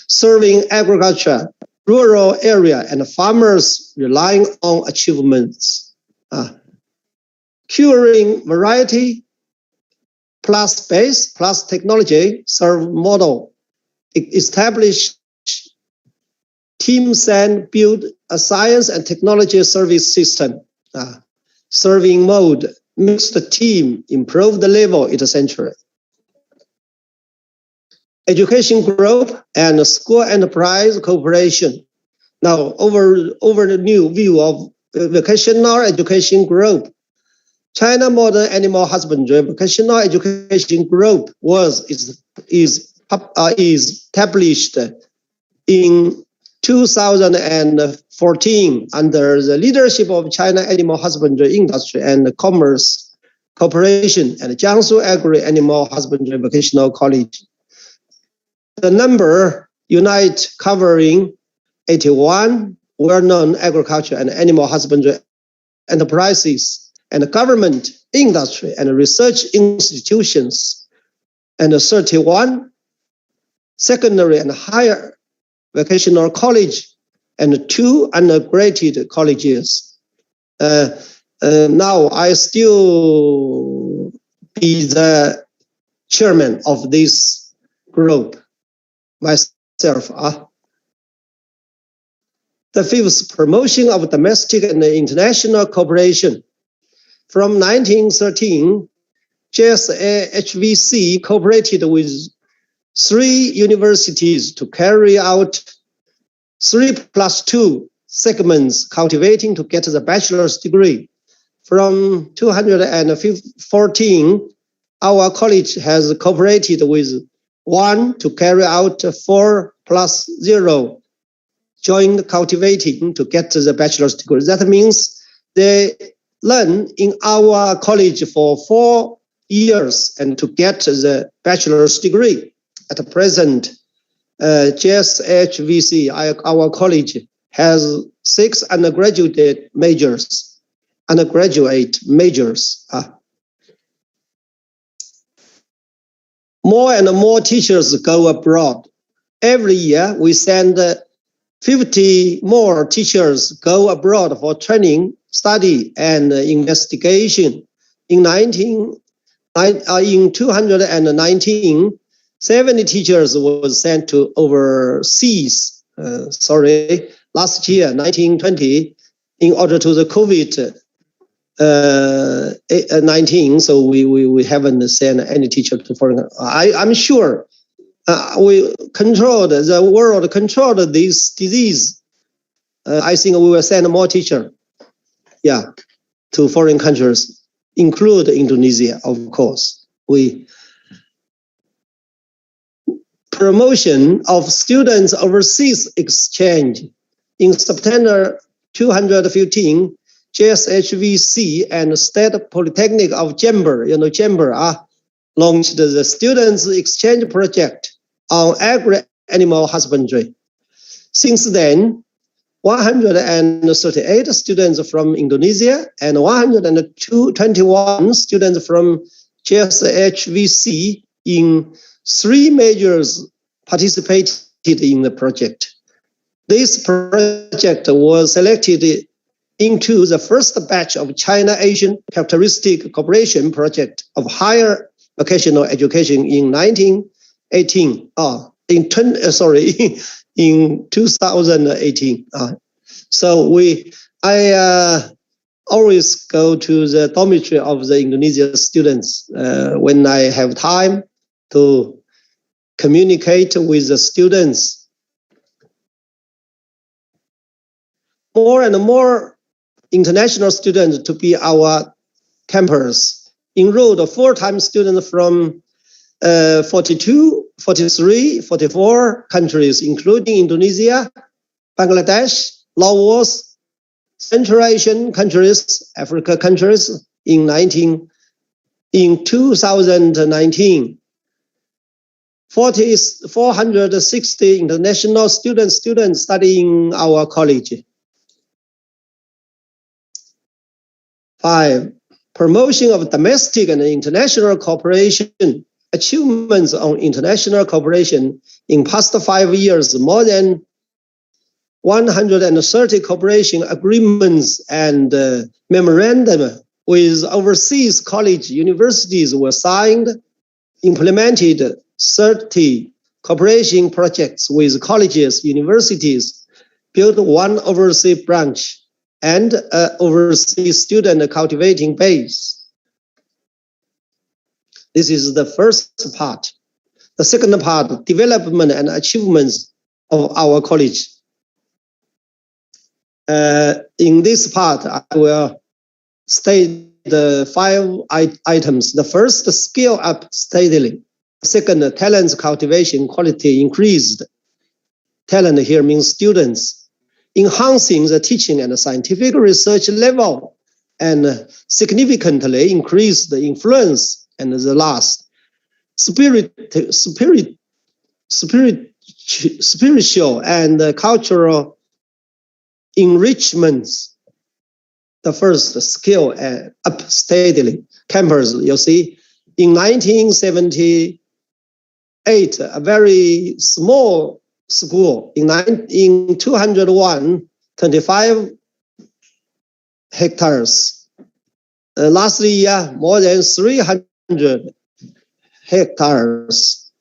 Serving agriculture, rural area, and farmers relying on achievements. Curing variety plus space plus technology serve model. Establish teams and build a science and technology service system. Serving mode, mixed team, improve the level, etc. Education group and school enterprise cooperation. Now, over the new view of vocational education group, China Modern Animal Husbandry Vocational Education Group is established in 2014 under the leadership of China Animal Husbandry Industry and Commerce Corporation and Jiangsu Agri Animal Husbandry Vocational College. The number unite covering 81 well-known agriculture and animal husbandry enterprises and government, industry, and research institutions, and 31 secondary and higher vocational college, and 2 undergraduate colleges. Now I still be the chairman of this group myself. The 5th, promotion of domestic and international cooperation. From 1913, JSHVC cooperated with 3 universities to carry out 3+2 segments cultivating to get the bachelor's degree. From 2014, our college has cooperated with 1 to carry out 4+0 joint cultivating to get the bachelor's degree. That means they learn in our college for 4 years and to get the bachelor's degree. At present, JSHVC, our college, has 6 undergraduate majors. More and more teachers go abroad. Every year, we send 50 more teachers go abroad for training, study, and investigation. In 219, 70 teachers was sent to overseas. Last year, 1920, in order to the COVID-19, so we haven't sent any teacher to foreign. I'm sure we controlled, the world controlled this disease. I think we will send more teachers, to foreign countries, include Indonesia, of course. Promotion of students overseas exchange. In September 2015, JSHVC and State Polytechnic of Jember, launched the Students Exchange Project on agri-animal husbandry. Since then, 138 students from Indonesia and 121 students from JSHVC in 3 majors participated in the project. This project was selected into the first batch of China-Asian Characteristic Cooperation Project of Higher Vocational Education in 2018. So I always go to the dormitory of the Indonesian students when I have time to communicate with the students. More and more international students to be our campus. Enrolled full-time students from 42, 43, 44 countries, including Indonesia, Bangladesh, Laos, Central Asian countries, Africa countries in 2019. 460 international students studying our college. 5. Promotion of domestic and international cooperation. Achievements on international cooperation in past 5 years. More than 130 cooperation agreements and memorandum with overseas college universities were signed. Implemented 30 cooperation projects with colleges, universities, built 1 overseas branch, and overseas student cultivating base. This is the first part. The second part, development and achievements of our college. In this part, I will state the 5 items. The first, scale up steadily. Second, talent cultivation quality increased. Talent here means students. Enhancing the teaching and scientific research level and significantly increased the influence. And the last, spiritual and cultural enrichments. The first skill up steadily. Campus, you see, in 1978, a very small school in 201, 25 hectares. Last year, more than 300 hectares.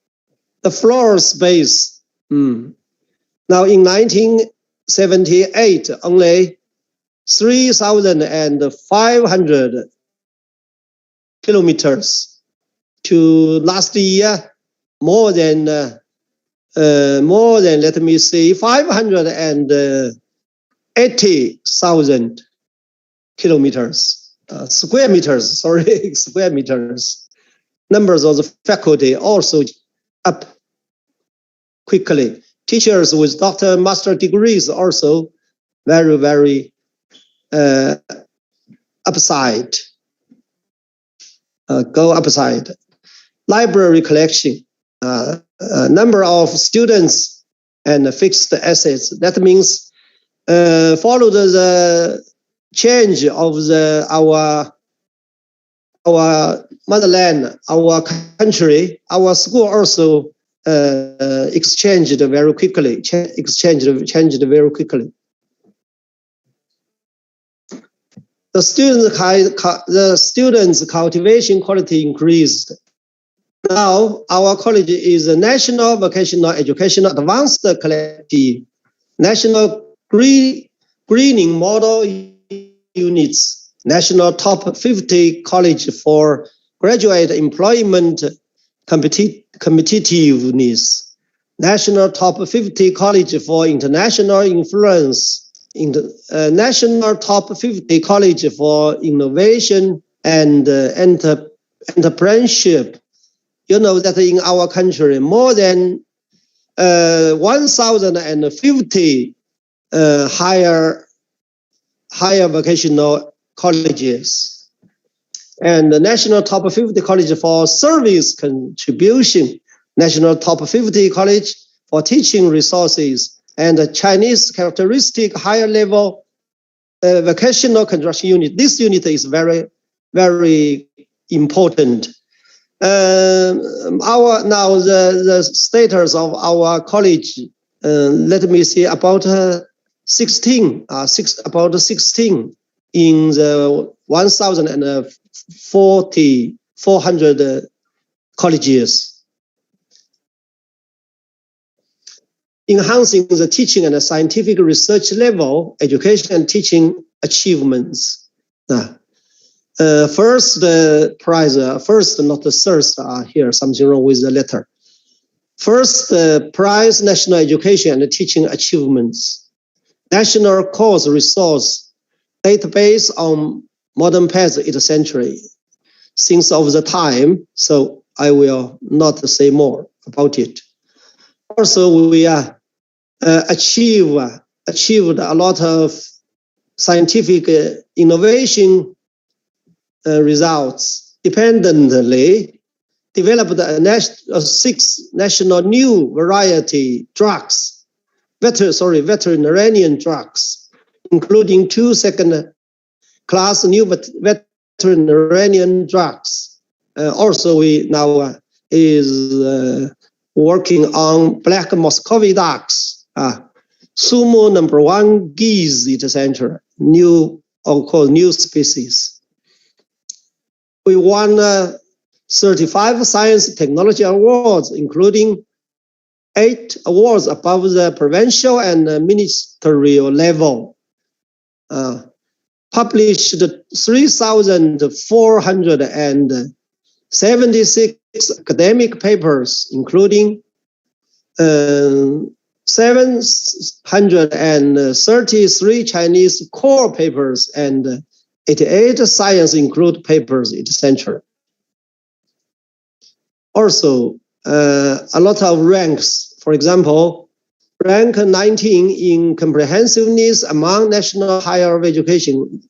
The floor space. Now in 1978, only 3,500 kilometers. To last year, more than let me see, 580,000 kilometers, square meters. Sorry, square meters. Numbers of the faculty also up quickly. Teachers with doctor, master degrees also very, very upside. Go upside. Library collection, number of students and fixed assets. That means follow the change of our motherland, our country, our school also changed very quickly. Changed very quickly. The students' cultivation quality increased. Now, our college is a national vocational educational advanced collective, national greening model units, national top 50 college for graduate employment competitiveness, national top 50 college for international influence, national top 50 college for innovation and entrepreneurship. You know that in our country, more than 1,050 higher vocational colleges, and the national top 50 college for service contribution, national top 50 college for teaching resources, and the Chinese characteristic higher level vocational construction unit. This unit is very, very important. The status of our college. Let me see, about 16 in the 1,400 colleges. Enhancing the teaching and scientific research level, education and teaching achievements. First prize, first, not the third, here, something wrong with the letter. First prize, national education and teaching achievements. National course resource database on modern past 8th century. Since of the time, so I will not say more about it. Also, we achieved a lot of scientific innovation results. Dependently developed 6 national new variety drugs, veterinarian drugs, including 2 second-class new veterinarian drugs. Also, we now is working on black Muscovy ducks, sumo #1 geese, etc. New species. We won 35 science technology awards, including 8 awards above the provincial and ministerial level. Published 3,476 academic papers, including 733 Chinese core papers and 88 science include papers, etc. Also, a lot of ranks. For example, rank 19 in comprehensiveness among national higher education,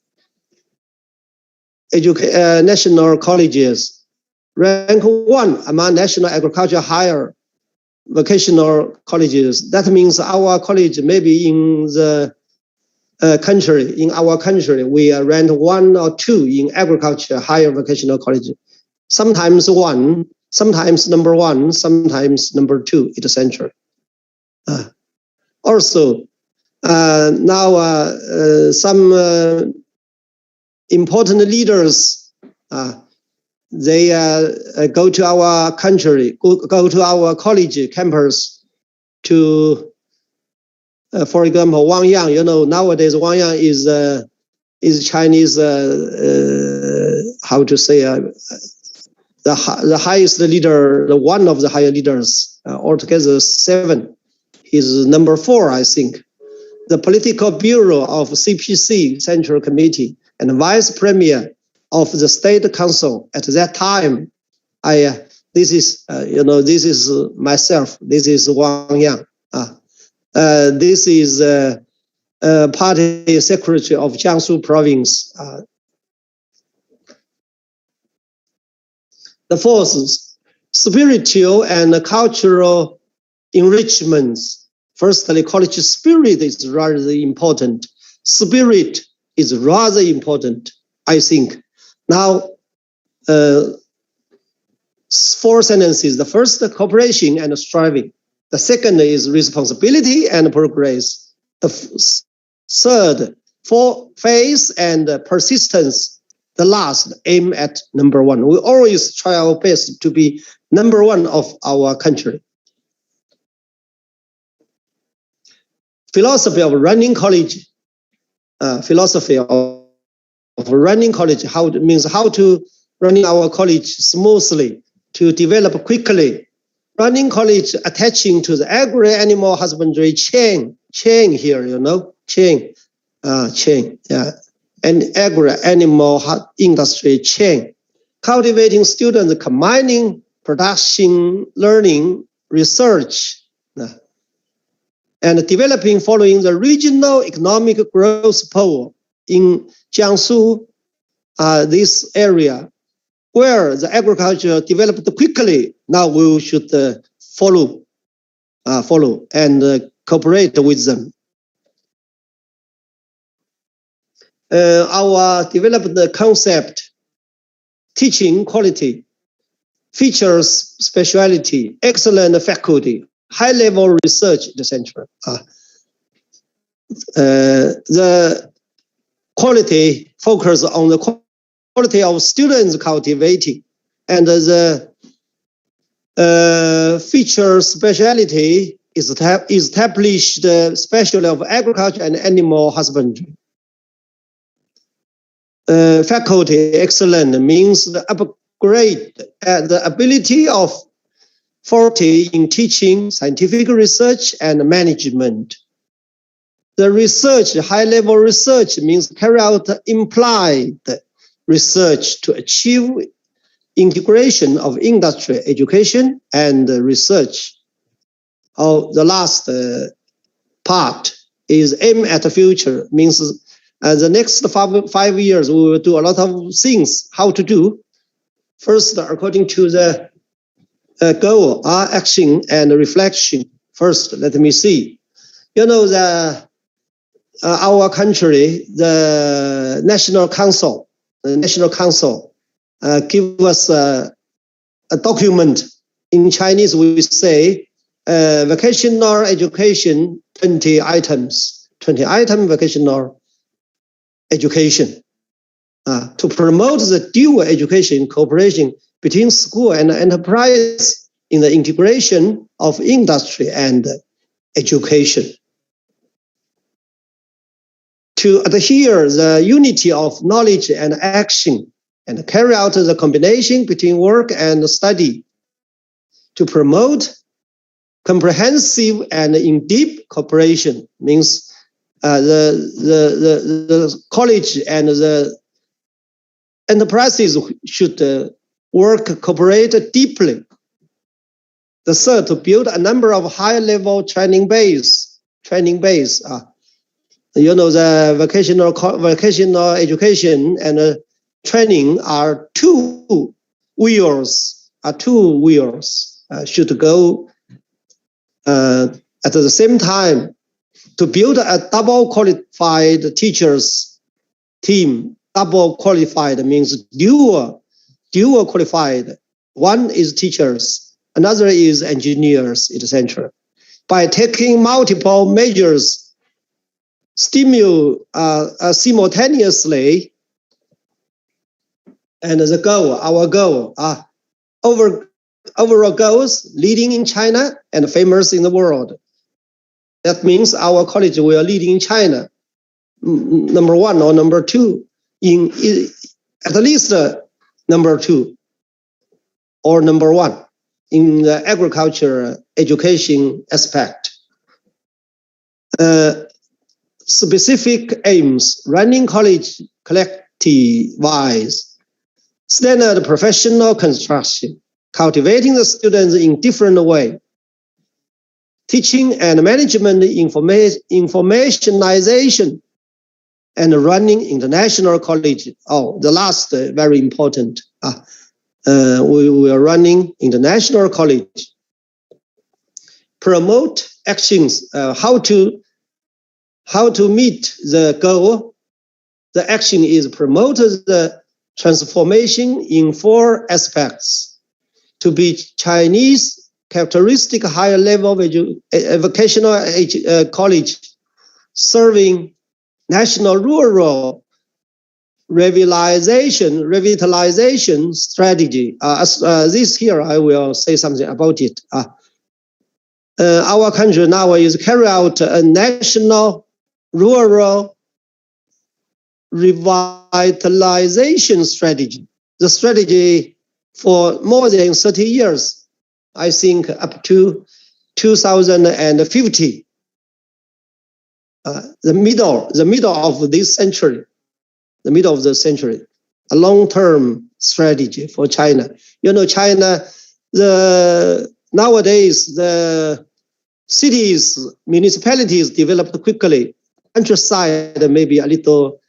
national colleges. Rank 1 among national agriculture higher vocational colleges. That means our college maybe in the country, in our country, we rank 1 or 2 in agriculture higher vocational college. Sometimes 1, sometimes number 1, sometimes number 2 in the century. Also, now some important leaders, they go to our country, go to our college campus to, for example, Wang Yang. You know, nowadays Wang Yang is Chinese, how to say, the highest leader, one of the higher leaders, altogether 7. He's number 4, I think. The political bureau of CPC, Central Committee, and vice premier of the State Council at that time. This is, this is myself. This is Wang Yang. This is party secretary of Jiangsu province. The fourth, spiritual and cultural enrichments. Firstly, college spirit is rather important. Spirit is rather important, I think. Now, 4 sentences. The first, cooperation and striving. The second is responsibility and progress. The third, faith and persistence. The last, aim at number 1. We always try our best to be number 1 of our country. Philosophy of running college. Philosophy of running college. How it means how to running our college smoothly, to develop quickly. Running college attaching to the agri-animal husbandry chain here, you know, chain, yeah, and agri-animal industry chain. Cultivating students, combining production, learning, research, and developing following the regional economic growth pole in Jiangsu, this area, where the agriculture developed quickly. Now we should follow and cooperate with them. Our developed concept, teaching quality, features speciality, excellent faculty, high-level research, etc. The quality focus on the quality of students cultivating, and the feature speciality is established specialty of agriculture and animal husbandry. Faculty excellent means the upgrade the ability of faculty in teaching, scientific research, and management. The research, high-level research, means carry out implied research to achieve integration of industry, education, and research. The last part is aim at the future, means the next 5 years we will do a lot of things, how to do. First, according to the goal, action and reflection. First, let me see. You know, our country, the National Council give us a document. In Chinese, we say vocational education, 20 items, 20 item vocational education. To promote the dual education cooperation between school and enterprise in the integration of industry and education. To adhere the unity of knowledge and action and carry out the combination between work and study. To promote comprehensive and in-depth cooperation means the college and the enterprises should cooperate deeply. The third, to build a number of high-level training base. You know, the vocational education and training are two wheels. Should go at the same time. to build a double qualified teachers team. Double qualified means dual qualified. One is teachers, another is engineers, etc. By taking multiple measures simultaneously, and our goal are overall goals leading in China and famous in the world. That means our college will lead in China, number one or number two, in at least number two or number one in the agriculture education aspect. Specific aims: running college collective-wise, standard professional construction, cultivating the students in different way, teaching and management informationization, and running international college. Oh, the last very important. We are running international college. Promote actions. How to meet the goal. The action is promote the transformation in 4 aspects. To be Chinese characteristic higher level vocational college, serving national rural revitalization strategy. This here I will say something about it. Our country now is carry out a national rural revitalization strategy. The strategy for more than 30 years, I think up to 2050, the middle of this century, a long-term strategy for China. You know, China, nowadays the cities, municipalities developed quickly. Countryside maybe a little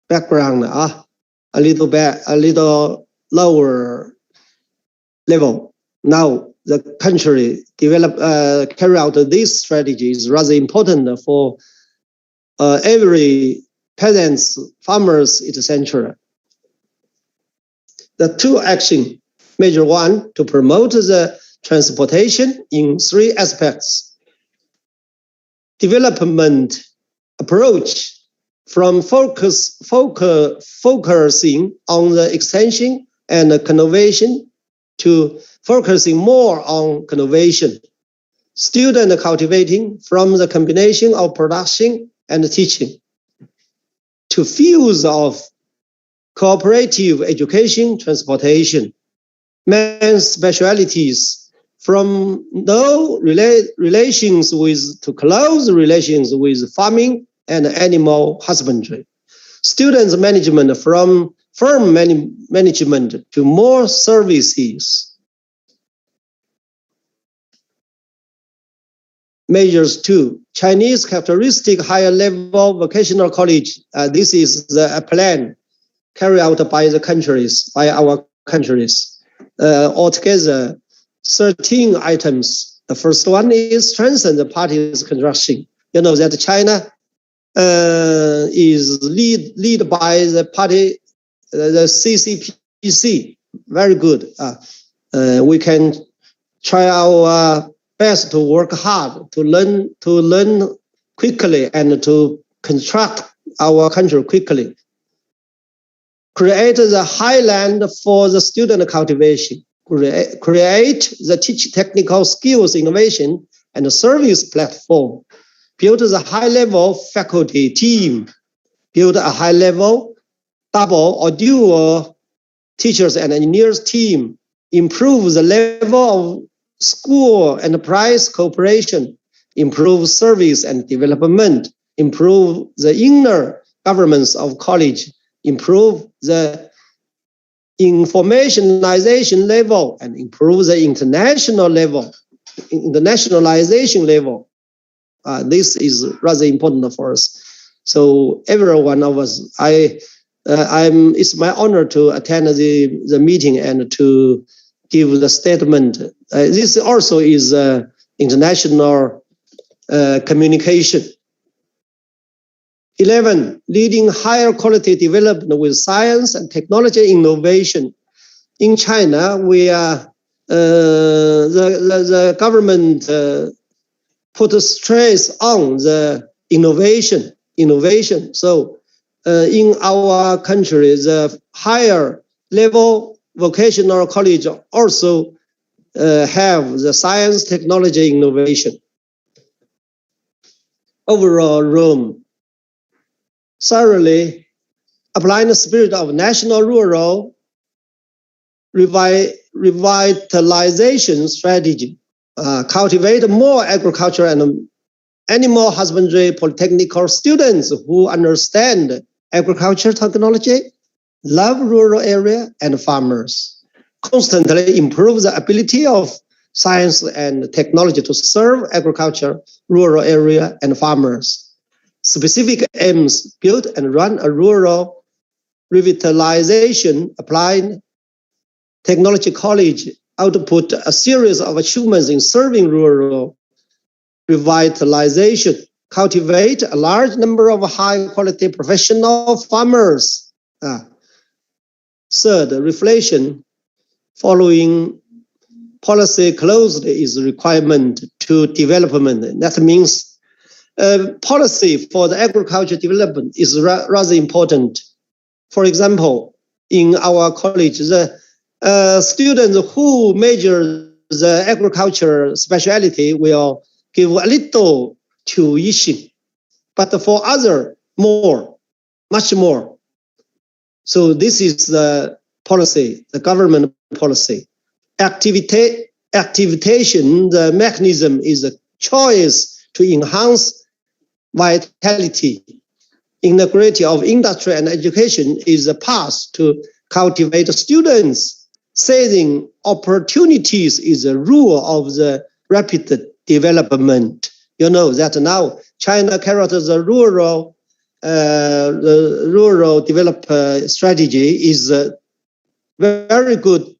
background, a little lower level. Now the country carry out this strategy is rather important for every peasants, farmers, etc. The 2 action, measure 1, to promote the transportation in 3 aspects. Development approach from focusing on the extension and connovation to focusing more on connovation. Student cultivating from the combination of production and teaching to fields of cooperative education, transportation, main specialities from no relations with to close relations with farming and animal husbandry. Students management from firm management to more services. Measures 2, Chinese characteristic higher level vocational college. This is the plan carried out by our countries. Altogether, 13 items. The first one is strengthen the party's construction. You know that China is lead by the party, the CCPC. Very good. We can try our best to work hard to learn quickly and to construct our country quickly. Create the highland for the student cultivation. Create the teach technical skills innovation and service platform. Build the high-level faculty team. Build a high-level double or dual teachers and engineers team. Improve the level of school enterprise cooperation. Improve service and development. Improve the inner governance of college. Improve the informationalization level and improve the internationalization level. This is rather important for us. So every one of us, it's my honor to attend the meeting and to give the statement. This also is international communication. 11, leading higher quality development with science and technology innovation. In China, we are the government put a stress on the innovation. So in our country, the higher level vocational college also have the science, technology, innovation. Overall room, thoroughly applying the spirit of national rural revitalization strategy, cultivate more agriculture and animal husbandry polytechnical students who understand agriculture technology, love rural area and farmers, constantly improve the ability of science and technology to serve agriculture, rural area and farmers. Specific aims, build and run a rural revitalization applied technology college, output a series of achievements in serving rural revitalization, cultivate a large number of high-quality professional farmers. Third, reflection following policy closely is a requirement to development. That means policy for the agriculture development is rather important. For example, in our college, the students who major the agriculture specialty will give a little tuition, but for other more, much more. So this is the policy, the government policy. Activation, the mechanism is a choice to enhance vitality. Integrity of industry and education is a path to cultivate students. Seizing opportunities is a rule of the rapid development. You know that now China carries the rural develop strategy is very good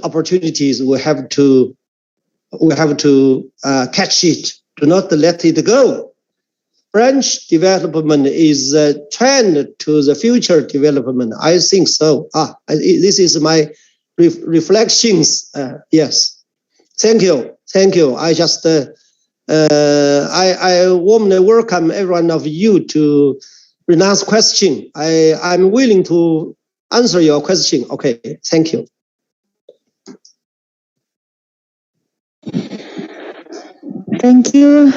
opportunities. We have to catch it. Do not let it go. Branch development is a trend to the future development. I think so. This is my reflections. Yes. Thank you. I just I warmly welcome every one of you to renounce question. I'm willing to answer your question. Okay. Thank you. Thank you.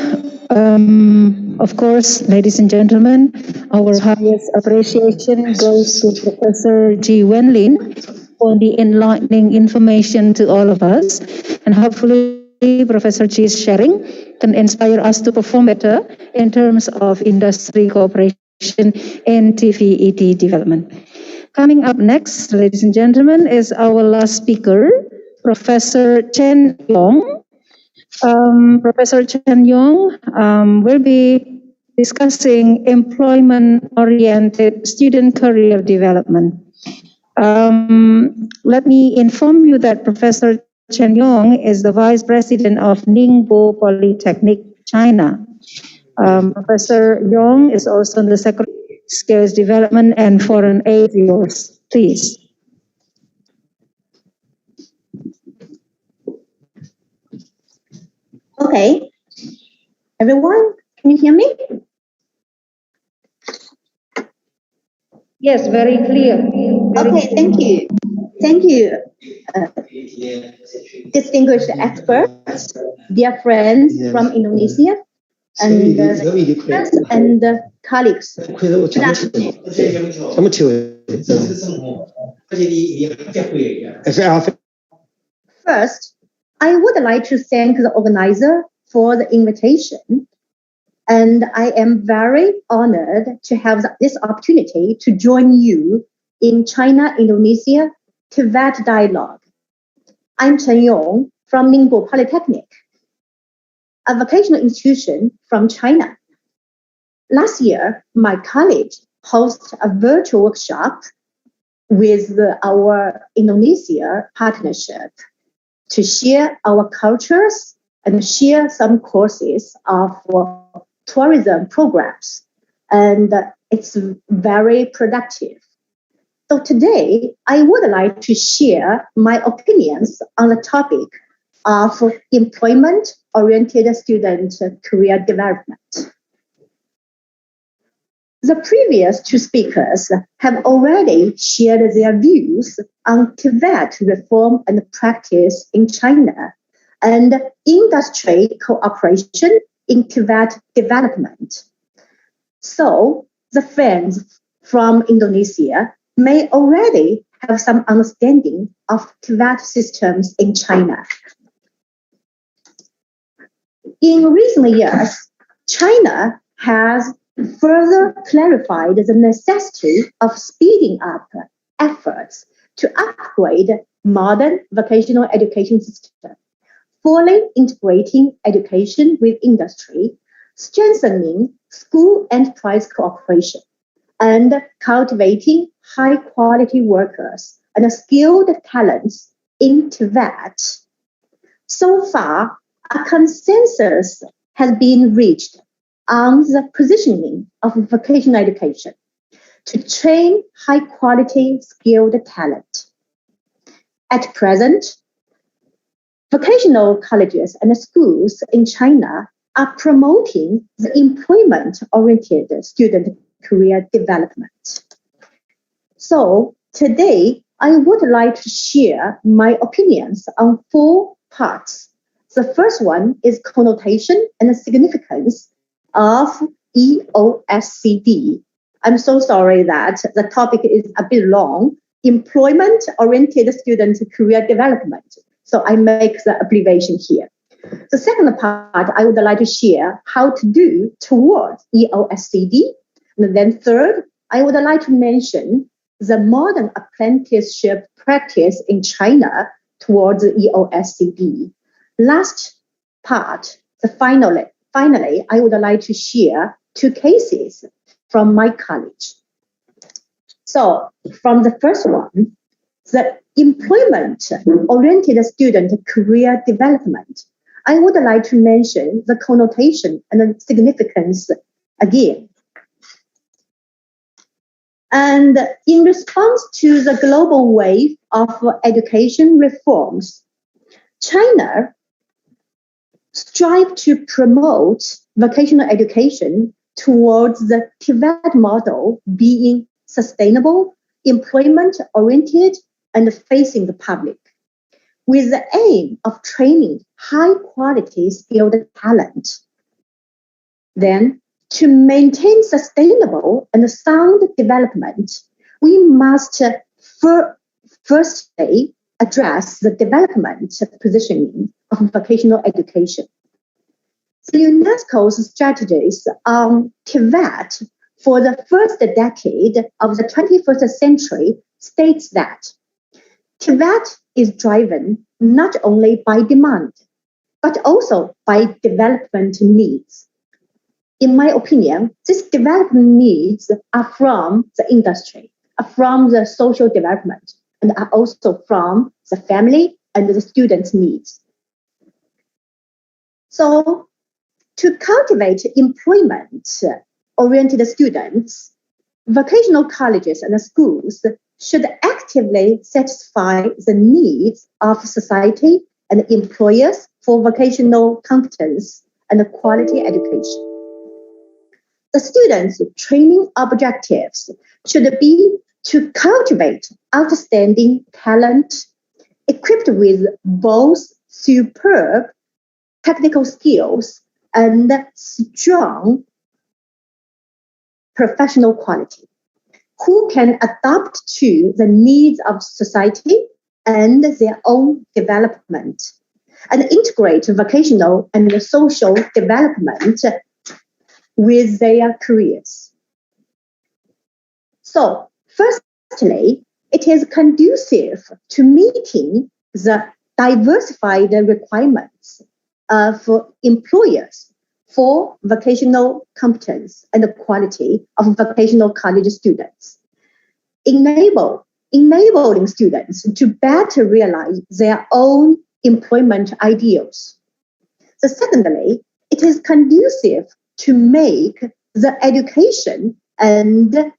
Of course, ladies and gentlemen, our highest appreciation goes to Professor Ji Wenlin for the enlightening information to all of us. And hopefully, Professor Ji's sharing can inspire us to perform better in terms of industry cooperation and TVET development. Coming up next, ladies and gentlemen, is our last speaker, Professor Chen Yong. Professor Chen Yong will be discussing employment-oriented student career development. Let me inform you that Professor Chen Yong is the Vice President of Ningbo Polytechnic, China. Professor Yong is also the Secretary of Skills Development and Foreign Aid. Yours, please. Okay, everyone, can you hear me? Yes, very clear. Okay, thank you. Thank you, distinguished experts, dear friends from Indonesia, and colleagues. Good afternoon. First, I would like to thank the organizer for the invitation, and I am very honored to have this opportunity to join you in China-Indonesia TVET dialogue. I'm Chen Yong from Ningbo Polytechnic, a vocational institution from China. Last year, my college hosted a virtual workshop with our Indonesia partnership to share our cultures and share some courses of tourism programs. And it's very productive. So today, I would like to share my opinions on the topic of employment-oriented student career development. The previous two speakers have already shared their views on TVET reform and practice in China and industry cooperation in TVET development. So the friends from Indonesia may already have some understanding of TVET systems in China. In recent years, China has further clarified the necessity of speeding up efforts to upgrade modern vocational education system, fully integrating education with industry, strengthening school-enterprise cooperation, and cultivating high-quality workers and skilled talents in TVET. So far, a consensus has been reached on the positioning of vocational education to train high-quality skilled talent. At present, vocational colleges and schools in China are promoting the employment-oriented student career development. So today, I would like to share my opinions on 4 parts. The first one is connotation and significance of EOSCD. I'm so sorry that the topic is a bit long, employment-oriented student career development. So I make the abbreviation here. The second part, I would like to share how to do towards EOSCD. And then third, I would like to mention the modern apprenticeship practice in China towards EOSCD. Last part, finally, I would like to share 2 cases from my college. So from the first one, the employment-oriented student career development, I would like to mention the connotation and the significance again. And in response to the global wave of education reforms, China strive to promote vocational education towards the TVET model being sustainable, employment-oriented, and facing the public, with the aim of training high-quality skilled talent. Then, to maintain sustainable and sound development, we must firstly address the development positioning of vocational education. The UNESCO's strategies on TVET for the first decade of the 21st century states that TVET is driven not only by demand, but also by development needs. In my opinion, these development needs are from the industry, are from the social development, and are also from the family and the students' needs. So, to cultivate employment-oriented students, vocational colleges and schools should actively satisfy the needs of society and employers for vocational competence and quality education. The students' training objectives should be to cultivate outstanding talent equipped with both superb technical skills and strong professional quality, who can adapt to the needs of society and their own development, and integrate vocational and social development with their careers. So, firstly, it is conducive to meeting the diversified requirements of employers for vocational competence and the quality of vocational college students, enabling students to better realize their own employment ideals. So secondly, it is conducive to make the education and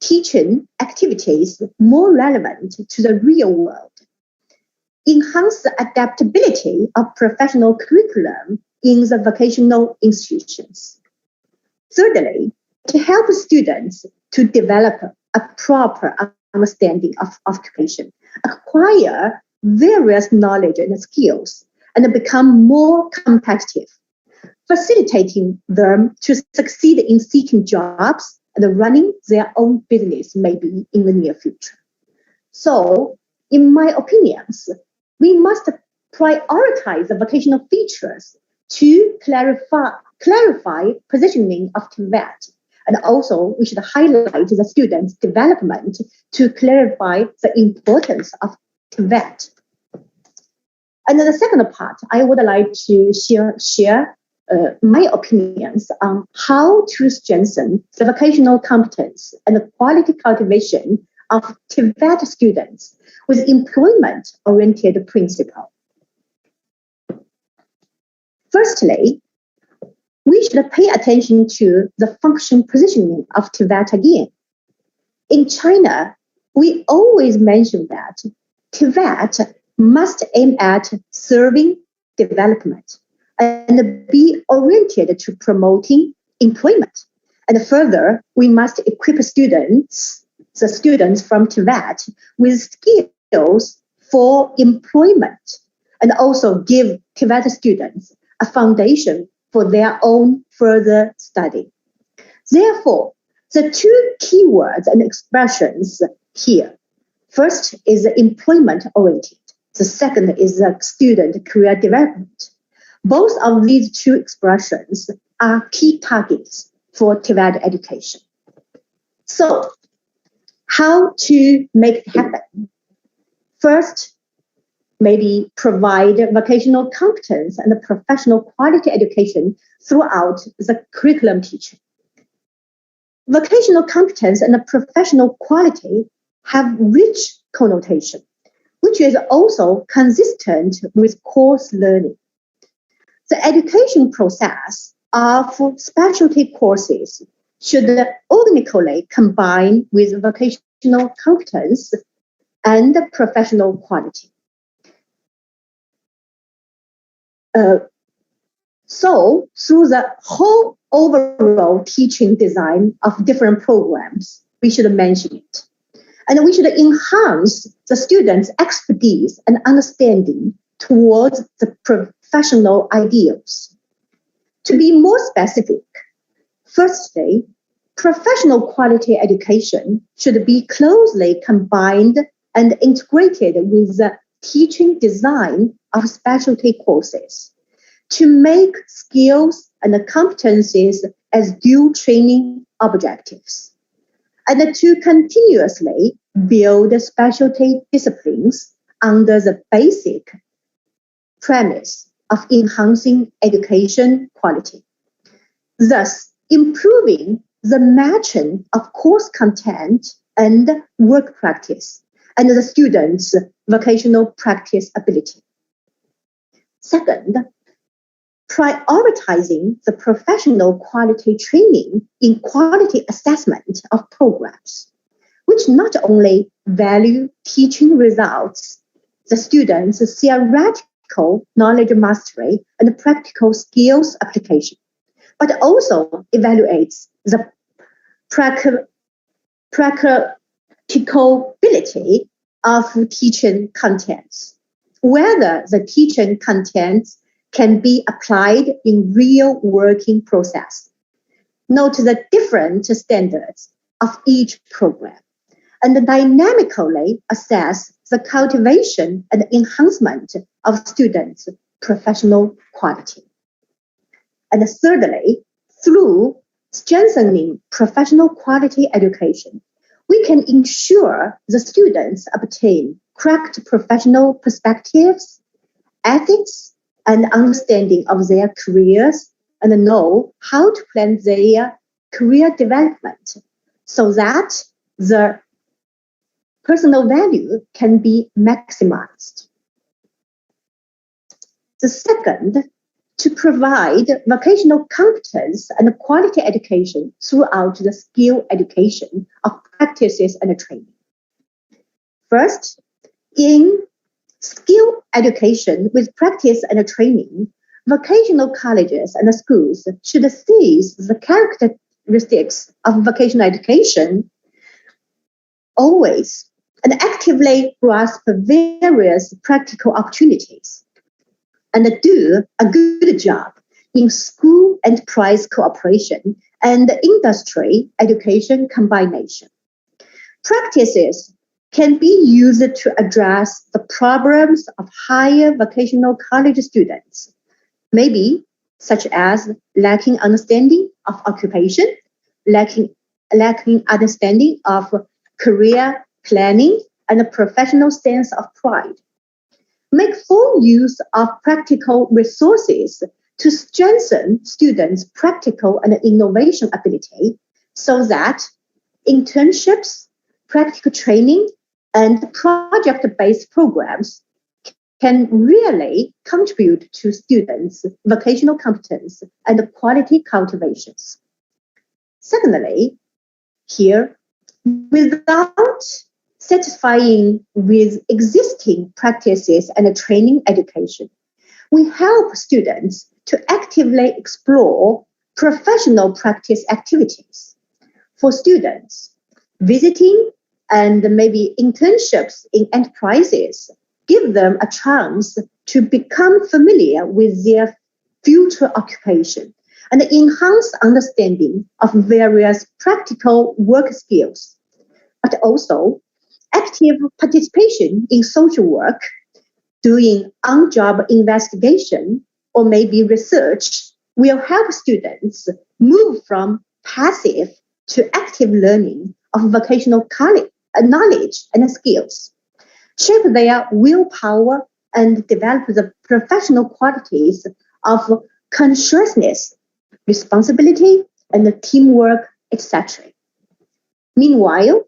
teaching activities more relevant to the real world, enhance the adaptability of professional curriculum in the vocational institutions. Thirdly, to help students to develop a proper understanding of occupation, acquire various knowledge and skills, and become more competitive, facilitating them to succeed in seeking jobs and running their own business maybe in the near future. So, in my opinions, we must prioritize the vocational features to clarify positioning of TVET. And also, we should highlight the students' development to clarify the importance of TVET. And the second part, I would like to share my opinions on how to strengthen the vocational competence and the quality cultivation of TVET students with employment-oriented principle. Firstly, we should pay attention to the function positioning of TVET again. In China, we always mention that TVET must aim at serving development and be oriented to promoting employment. And further, we must equip the students from TVET with skills for employment and also give TVET students a foundation for their own further study. Therefore, the two keywords and expressions here. First is employment-oriented. The second is student career development. Both of these two expressions are key targets for TVET education. So, how to make it happen? First, maybe provide vocational competence and professional quality education throughout the curriculum teaching. Vocational competence and professional quality have rich connotation, which is also consistent with course learning. The education process of specialty courses should organically combine with vocational competence and professional quality. So, through the whole overall teaching design of different programs, we should mention it. And we should enhance the students' expertise and understanding towards the professional ideals. To be more specific, firstly, professional quality education should be closely combined and integrated with the teaching design of specialty courses to make skills and competencies as dual training objectives, and to continuously build specialty disciplines under the basic premise of enhancing education quality, thus improving the matching of course content and work practice and the students' vocational practice ability. Second, prioritizing the professional quality training in quality assessment of programs, which not only value teaching results, the students' theoretical knowledge mastery and practical skills application, but also evaluates the practicability of teaching contents, whether the teaching contents can be applied in real working process. Note the different standards of each program and dynamically assess the cultivation and enhancement of students' professional quality. And thirdly, through strengthening professional quality education, we can ensure the students obtain correct professional perspectives, ethics, and understanding of their careers and know how to plan their career development so that the personal value can be maximized. The second to provide vocational competence and quality education throughout the skill education of practices and training. First, in skill education with practice and training, vocational colleges and schools should seize the characteristics of vocational education always and actively grasp various practical opportunities and do a good job in school enterprise cooperation and industry education combination. Practices can be used to address the problems of higher vocational college students, maybe such as lacking understanding of occupation, lacking understanding of career planning, and a professional sense of pride. Make full use of practical resources to strengthen students' practical and innovation ability so that internships, practical training, and project-based programs can really contribute to students' vocational competence and quality cultivations. Secondly, here, without satisfying with existing practices and training education, we help students to actively explore professional practice activities. For students, visiting and maybe internships in enterprises give them a chance to become familiar with their future occupation and enhance understanding of various practical work skills, but also active participation in social work, doing on-job investigation, or maybe research will help students move from passive to active learning of vocational knowledge and skills, shape their willpower, and develop the professional qualities of consciousness, responsibility, and teamwork, etc. Meanwhile,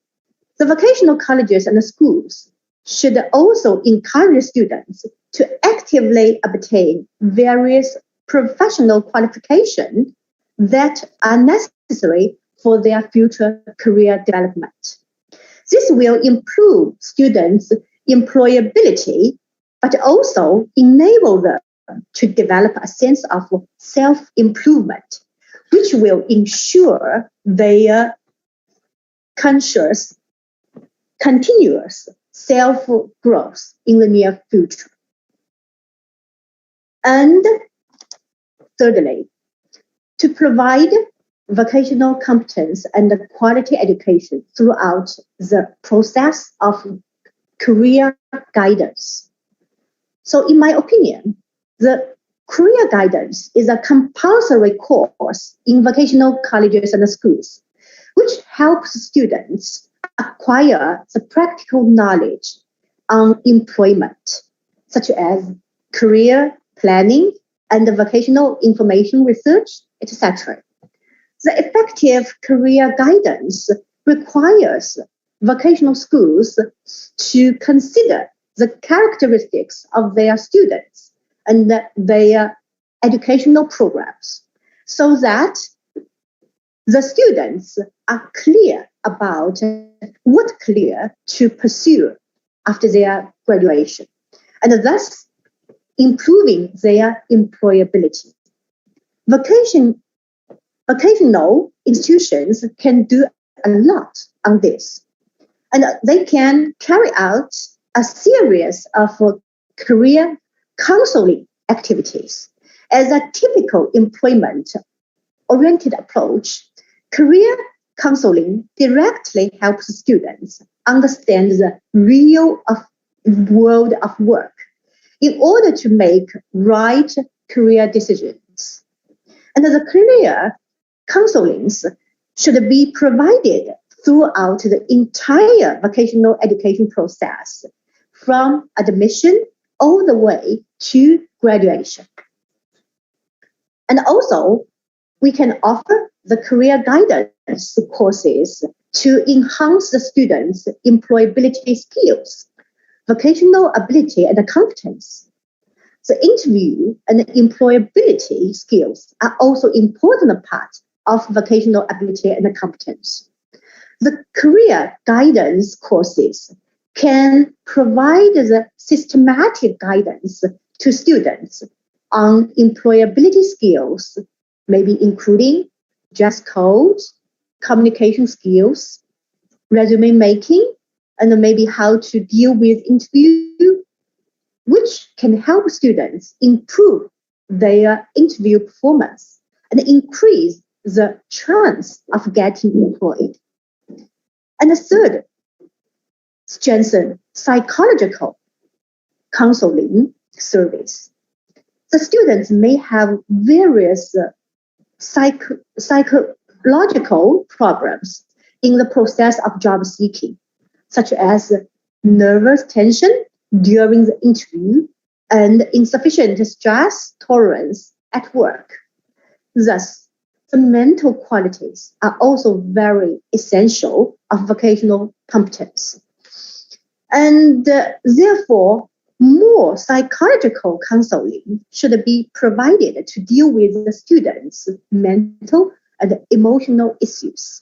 the vocational colleges and schools should also encourage students to actively obtain various professional qualifications that are necessary for their future career development. This will improve students' employability, but also enable them to develop a sense of self-improvement, which will ensure their continuous self-growth in the near future. And thirdly, to provide vocational competence and quality education throughout the process of career guidance. So in my opinion, the career guidance is a compulsory course in vocational colleges and schools, which helps students acquire the practical knowledge on employment, such as career planning and vocational information research, etc. The effective career guidance requires vocational schools to consider the characteristics of their students and their educational programs so that the students are clear about what career to pursue after their graduation, and thus improving their employability. Vocational institutions can do a lot on this, and they can carry out a series of career counseling activities. As a typical employment-oriented approach, career counseling directly helps students understand the real world of work in order to make right career decisions. And the career counselings should be provided throughout the entire vocational education process, from admission all the way to graduation. And also, we can offer the career guidance courses to enhance the students' employability skills, vocational ability, and competence. the interview and employability skills are also important parts of vocational ability and competence. The career guidance courses can provide the systematic guidance to students on employability skills, maybe including dress code, communication skills, resume making, and maybe how to deal with interview, which can help students improve their interview performance and increase the chance of getting employed. And the third, strengthen psychological counseling service. The students may have various psychological problems in the process of job seeking, such as nervous tension during the interview and insufficient stress tolerance at work. Thus, the mental qualities are also very essential of vocational competence. And therefore, more psychological counseling should be provided to deal with the students' mental and emotional issues.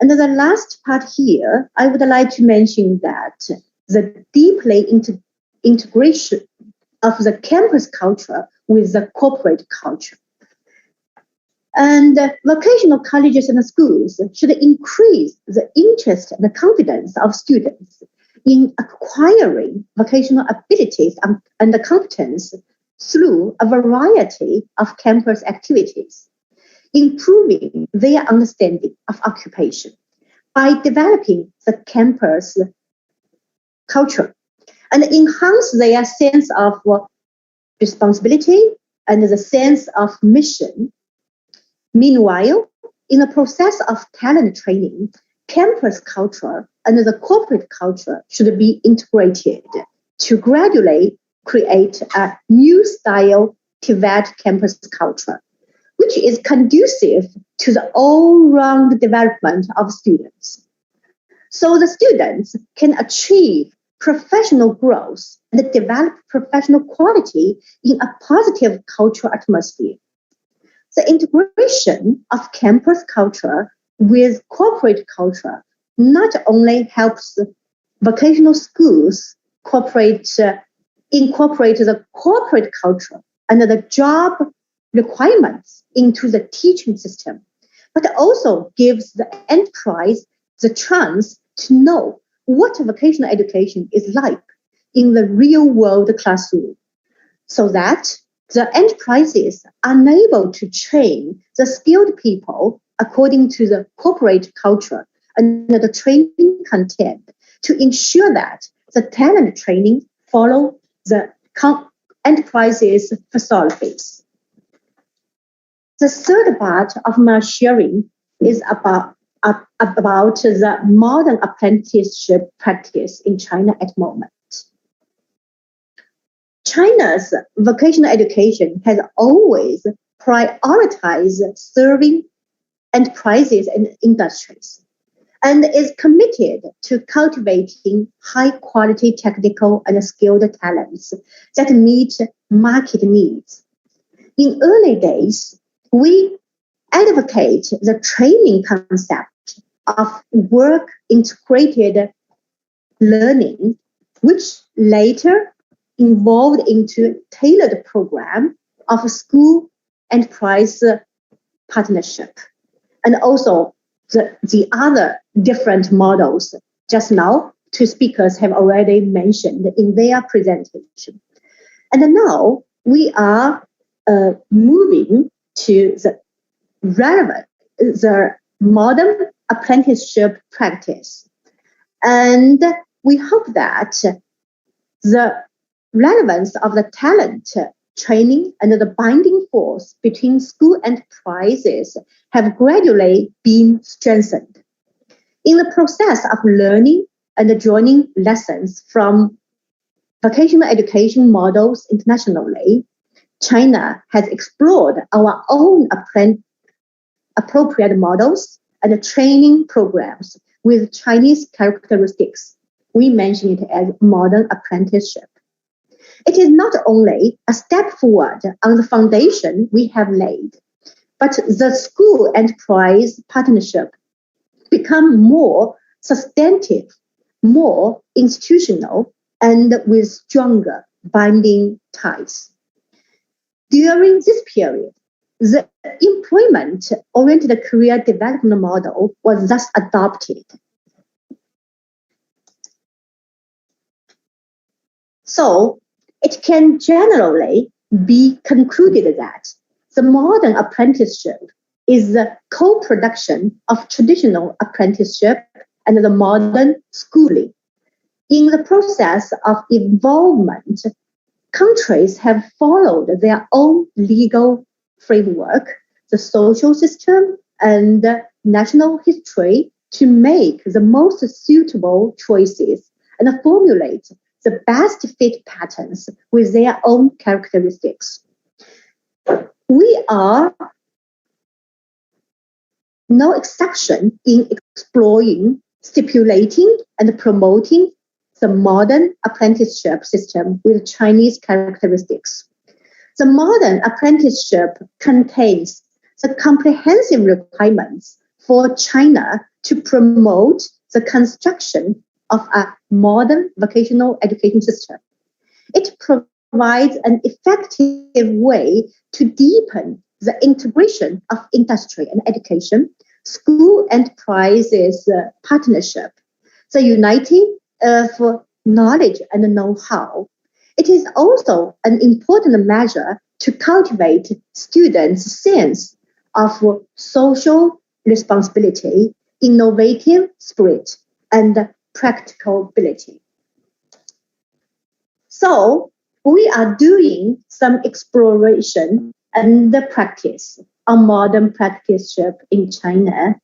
And the last part here, I would like to mention that the deeply integration of the campus culture with the corporate culture. And vocational colleges and schools should increase the interest and the confidence of students in acquiring vocational abilities and the competence through a variety of campus activities, improving their understanding of occupation by developing the campus culture and enhance their sense of responsibility and the sense of mission. Meanwhile, in the process of talent training, campus culture and the corporate culture should be integrated to gradually create a new style TVET campus culture, which is conducive to the all-round development of students. So the students can achieve professional growth and develop professional quality in a positive cultural atmosphere. The integration of campus culture with corporate culture not only helps vocational schools incorporate the corporate culture and the job requirements into the teaching system, but also gives the enterprise the chance to know what vocational education is like in the real world classroom, so that the enterprises are able to train the skilled people according to the corporate culture and the training content to ensure that the talent training follow the enterprise's philosophies. The third part of my sharing is about the modern apprenticeship practice in China at the moment. China's vocational education has always prioritized serving enterprises and industries, and is committed to cultivating high-quality technical and skilled talents that meet market needs. In early days, we advocate the training concept of work-integrated learning, which later evolved into tailored program of school enterprise partnership, and also the other different models. Just now, two speakers have already mentioned in their presentation. And now we are moving to the modern apprenticeship practice. And we hope that the relevance of the talent training and the binding force between school enterprises have gradually been strengthened. In the process of learning and joining lessons from vocational education models internationally, China has explored our own appropriate models and training programs with Chinese characteristics. We mention it as modern apprenticeship. It is not only a step forward on the foundation we have laid, but the school-enterprise partnership become more substantive, more institutional, and with stronger binding ties. During this period, the employment-oriented career development model was thus adopted. So it can generally be concluded that the modern apprenticeship is the co-production of traditional apprenticeship and the modern schooling. In the process of involvement, countries have followed their own legal framework, the social system, and national history to make the most suitable choices and formulate the best fit patterns with their own characteristics. We are no exception in exploring, stipulating, and promoting the modern apprenticeship system with Chinese characteristics. The modern apprenticeship contains the comprehensive requirements for China to promote the construction of a modern vocational education system. It provides an effective way to deepen the integration of industry and education, school enterprises partnership, the uniting of knowledge and know-how. It is also an important measure to cultivate students' sense of social responsibility, innovative spirit, and practicability. So we are doing some exploration and practice on modern apprenticeship in China.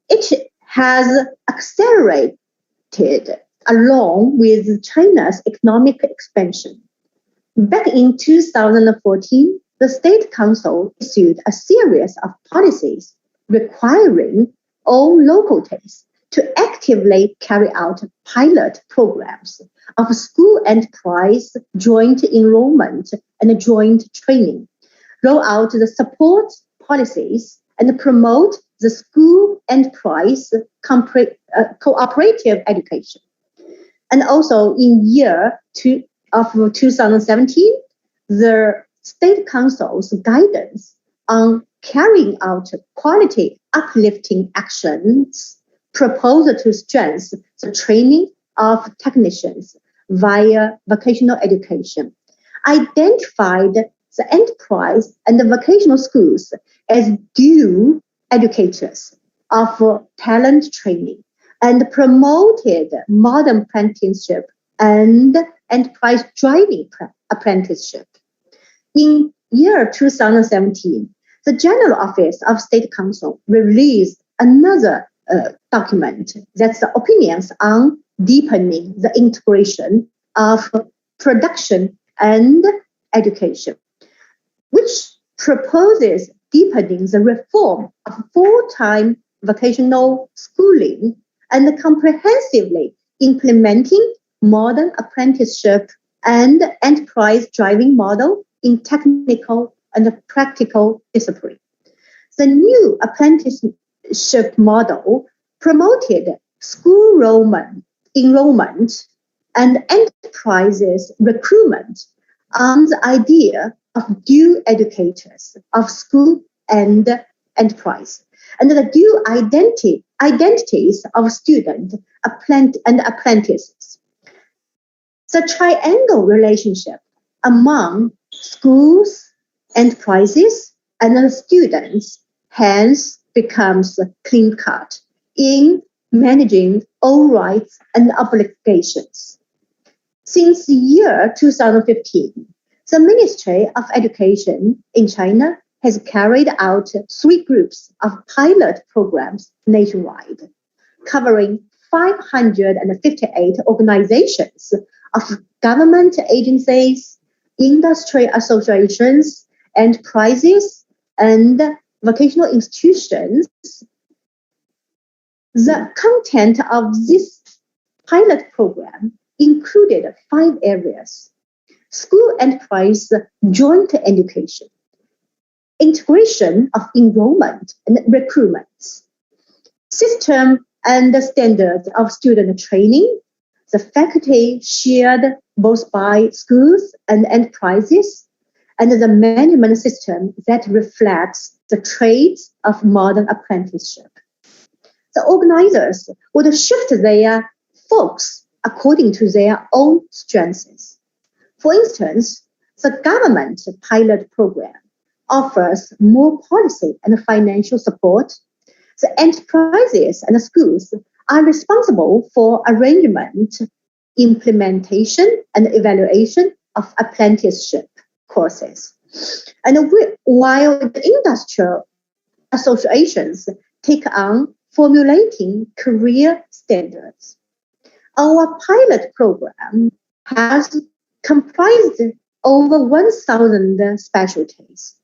It has accelerated along with China's economic expansion. Back in 2014, the State Council issued a series of policies requiring all localities to actively carry out pilot programs of school enterprise joint enrollment and joint training, roll out the support policies, and promote the school enterprise cooperative education. And also in year 2017, the State Council's guidance on carrying out quality uplifting actions proposed to strengthen the training of technicians via vocational education, identified the enterprise and the vocational schools as dual educators of talent training, and promoted modern apprenticeship and enterprise driving apprenticeship. In year 2017, the General Office of State Council released another document that's the opinions on deepening the integration of production and education, which proposes deepening the reform of full-time vocational schooling and comprehensively implementing modern apprenticeship and enterprise driving model in technical and practical discipline. The new apprenticeship model promoted school enrollment and enterprises recruitment on the idea of dual educators of school and enterprise, and the dual identities of student and apprentices. The triangle relationship among schools, enterprises, and the students hence becomes clean-cut in managing all rights and obligations. Since the year 2015, the Ministry of Education in China has carried out 3 groups of pilot programs nationwide, covering 558 organizations of government agencies, industry associations, enterprises, and vocational institutions. The content of this pilot program included 5 areas: school enterprise joint education, integration of enrollment and recruitment, system and standards of student training, the faculty shared both by schools and enterprises, and the management system that reflects the traits of modern apprenticeship. The organizers would shift their focus according to their own strengths. For instance, the government pilot program offers more policy and financial support. The enterprises and the schools are responsible for arrangement, implementation, and evaluation of apprenticeship courses. And while the industrial associations take on formulating career standards, our pilot program has comprised over 1,000 specialties,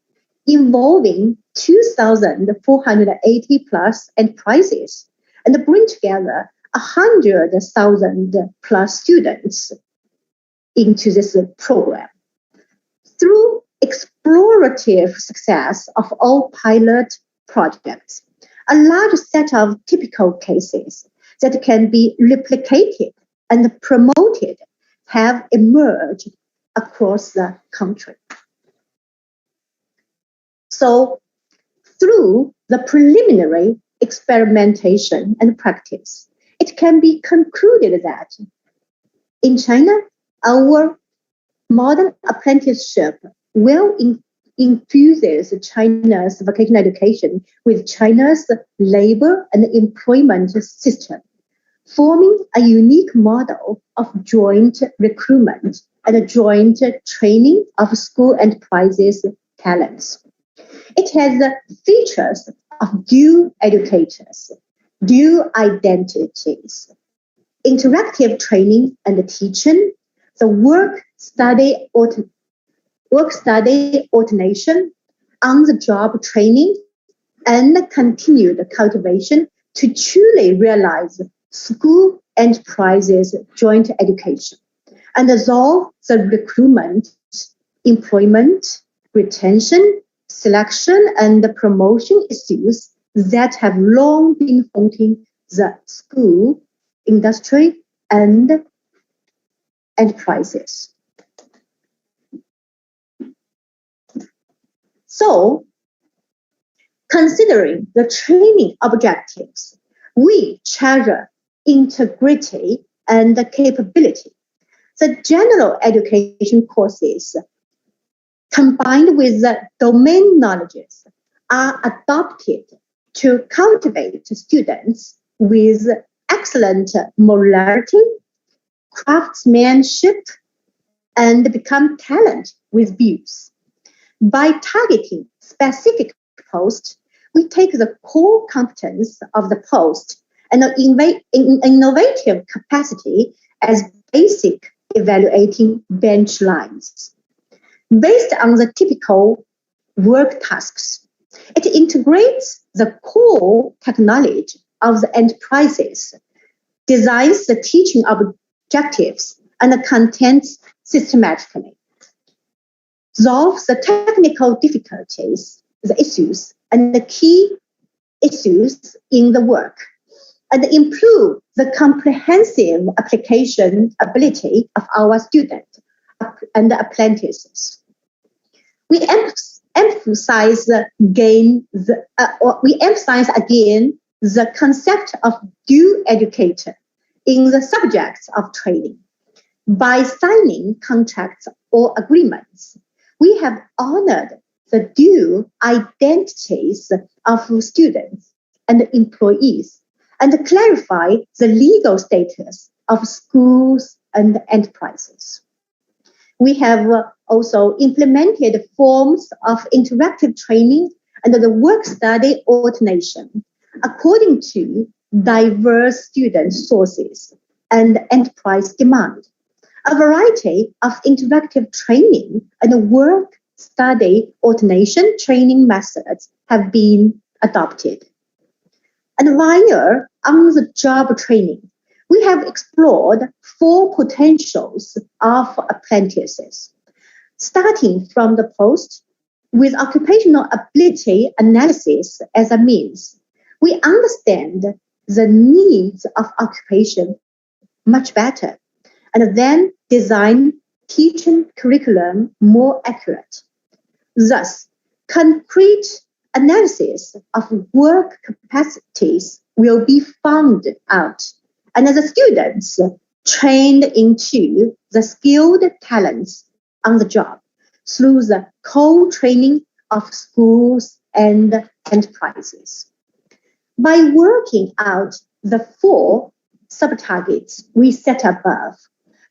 involving 2,480 plus enterprises, and bring together 100,000 plus students into this program. Through explorative success of all pilot projects, a large set of typical cases that can be replicated and promoted have emerged across the country. So, through the preliminary experimentation and practice, it can be concluded that in China, our modern apprenticeship will infuses China's vocational education with China's labor and employment system, forming a unique model of joint recruitment and a joint training of school enterprises talents. It has features of dual educators, dual identities, interactive training and teaching, the work-study alternation, on-the-job training, and continued cultivation to truly realize school enterprises joint education and resolve the recruitment, employment, retention, selection, and promotion issues that have long been haunting the school, industry, and enterprises. So, considering the training objectives, we treasure integrity and capability. The general education courses, combined with the domain knowledges, are adopted to cultivate students with excellent morality, craftsmanship, and become talent with views. By targeting specific posts, we take the core competence of the post and innovative capacity as basic evaluating bench lines. Based on the typical work tasks, it integrates the core technology of the enterprises, designs the teaching objectives and the contents systematically, solves the technical difficulties, the issues, and the key issues in the work, and improve the comprehensive application ability of our students and apprentices. We emphasize again the concept of dual educator in the subjects of training. By signing contracts or agreements, we have honored the dual identities of students and employees and clarify the legal status of schools and enterprises. We have also implemented forms of interactive training and the work-study alternation according to diverse student sources and enterprise demand. A variety of interactive training and work-study alternation training methods have been adopted. And while on-the-job training, we have explored 4 potentials of apprentices, starting from the post with occupational ability analysis as a means. We understand the needs of occupation much better, and then design teaching curriculum more accurate. Thus, concrete analysis of work capacities will be found out, and the students trained into the skilled talents on the job through the co-training of schools and enterprises. By working out the 4 sub-targets we set above,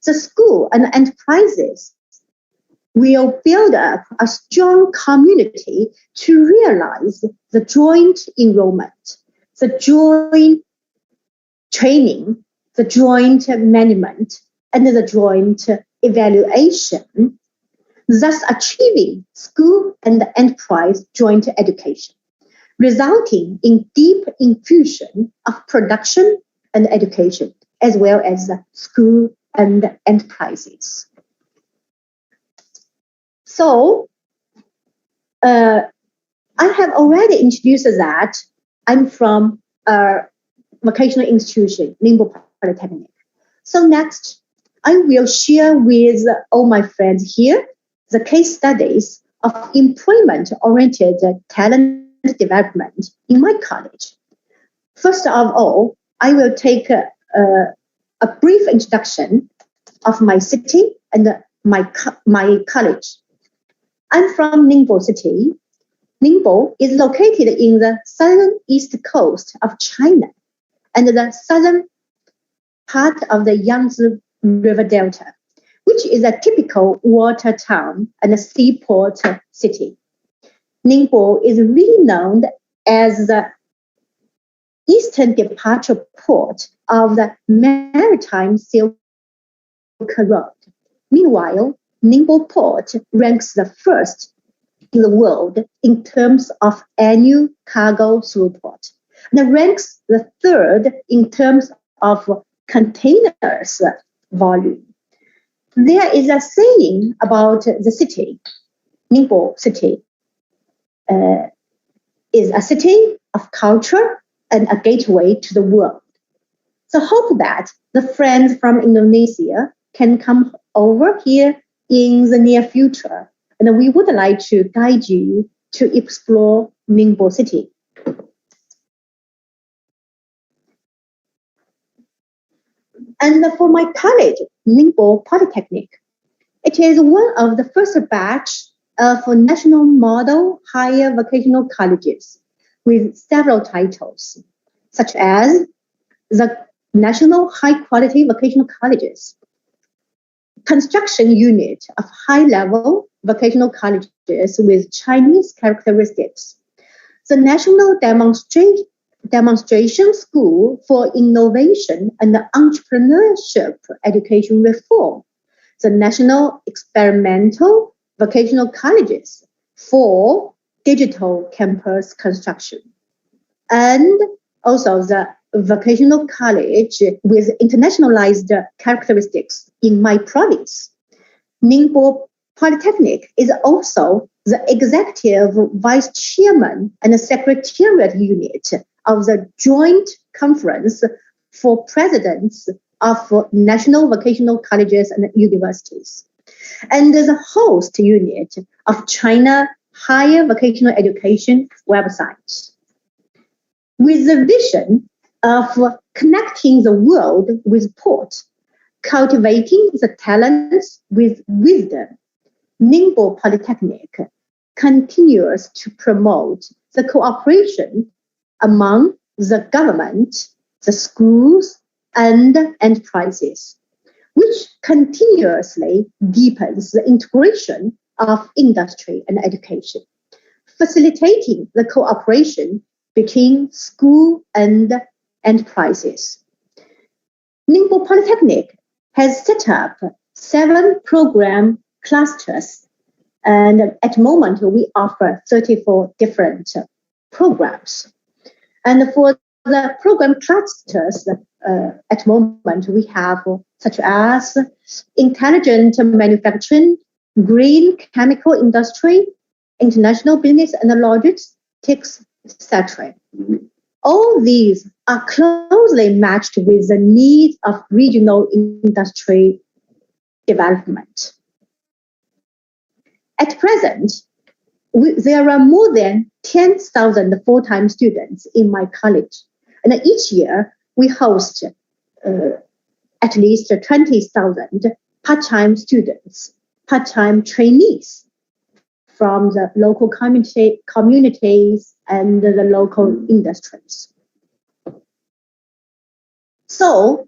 the school and enterprises will build up a strong community to realize the joint enrollment, the joint training, the joint management, and the joint evaluation, thus achieving school and enterprise joint education, resulting in deep infusion of production and education, as well as school and enterprises. So, I have already introduced that I'm from a vocational institution, Ningbo Polytechnic. So next, I will share with all my friends here the case studies of employment-oriented talent development in my college. First of all, I will take a brief introduction of my city and my college. I'm from Ningbo City. Ningbo is located in the southern east coast of China and the southern part of the Yangtze River Delta, which is a typical water town and a seaport city. Ningbo is renowned as the eastern departure port of the maritime Silk Road. Meanwhile, Ningbo Port ranks the first in the world in terms of annual cargo throughput, and ranks the third in terms of containers volume. There is a saying about the city. Ningbo City is a city of culture and a gateway to the world. So hope that the friends from Indonesia can come over here in the near future. And we would like to guide you to explore Ningbo City. And for my college, Ningbo Polytechnic, it is one of the first batch of national model higher vocational colleges with several titles, such as the National High Quality Vocational Colleges, construction unit of high-level vocational colleges with Chinese characteristics, the National Demonstration School for Innovation and Entrepreneurship Education Reform, the National Experimental Vocational Colleges for Digital Campus Construction, and also the vocational college with internationalized characteristics in my province. Ningbo Polytechnic is also the executive vice chairman and secretariat unit of the Joint Conference for Presidents of National Vocational Colleges and Universities, and the host unit of China Higher Vocational Education website. With the vision of connecting the world with port, cultivating the talents with wisdom, Ningbo Polytechnic continues to promote the cooperation among the government, the schools, and enterprises, which continuously deepens the integration of industry and education, facilitating the cooperation between school and enterprises. Ningbo Polytechnic has set up 7 program clusters, and at the moment we offer 34 different programs. And for the program clusters at the moment, we have such as intelligent manufacturing, green chemical industry, international business and logistics, etc. All these are closely matched with the needs of regional industry development. At present, there are more than 10,000 full-time students in my college. And each year, we host at least 20,000 part-time students, part-time trainees from the local communities and the local industries. So,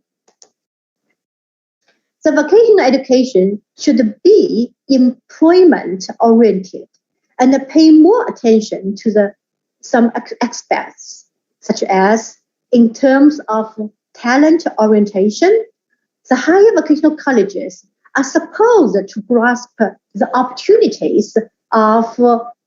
the vocational education should be employment-oriented and pay more attention to some aspects, such as in terms of talent orientation. The higher vocational colleges are supposed to grasp the opportunities of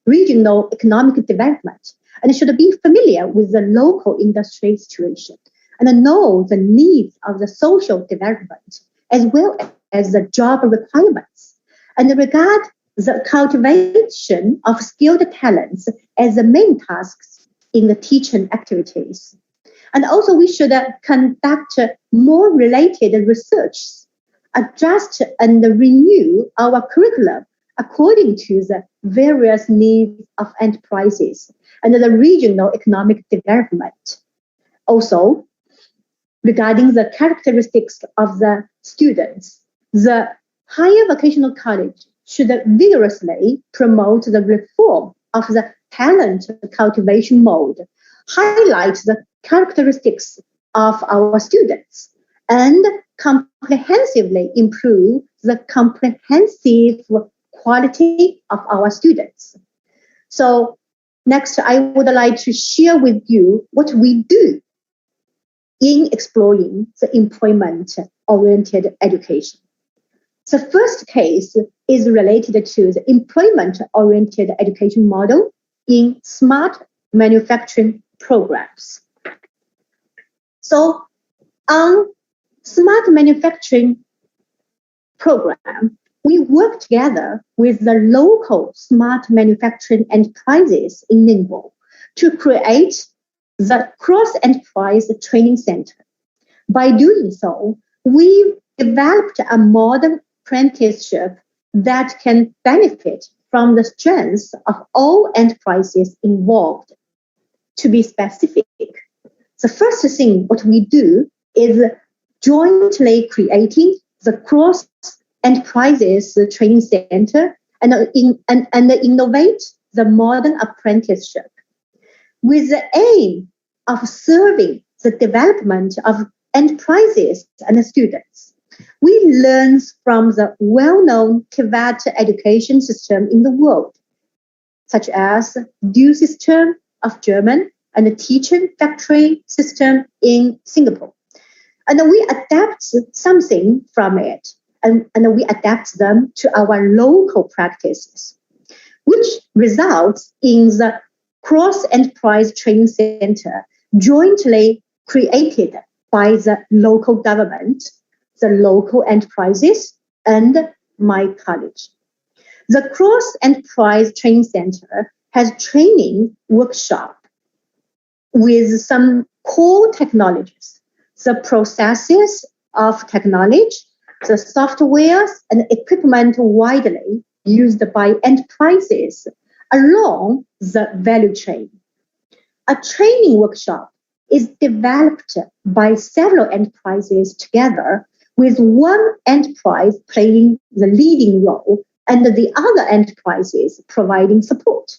regional economic development and should be familiar with the local industry situation and know the needs of the social development as well as the job requirements, and regard the cultivation of skilled talents as the main tasks in the teaching activities. And also we should conduct more related research, adjust and renew our curriculum according to the various needs of enterprises and the regional economic development. Also, regarding the characteristics of the students, the higher vocational college should vigorously promote the reform of the talent cultivation mode, highlight the characteristics of our students, and comprehensively improve the comprehensive quality of our students. So next, I would like to share with you what we do in exploring the employment-oriented education. The first case is related to the employment-oriented education model in smart manufacturing programs. So on smart manufacturing program, we work together with the local smart manufacturing enterprises in Ningbo to create the cross-enterprise training center. By doing so, we developed a modern apprenticeship that can benefit from the strengths of all enterprises involved. To be specific, the first thing what we do is jointly creating the cross-enterprises training center and innovate the modern apprenticeship with the aim of serving the development of enterprises and students. We learn from the well-known TVET education system in the world, such as dual system of German and the teaching factory system in Singapore. And we adapt something from it, and we adapt them to our local practices, which results in the cross-enterprise training center jointly created by the local government, the local enterprises, and my college. The cross-enterprise training center has training workshop with some core technologies, the processes of technology, the softwares and equipment widely used by enterprises along the value chain. A training workshop is developed by several enterprises together, with one enterprise playing the leading role and the other enterprises providing support.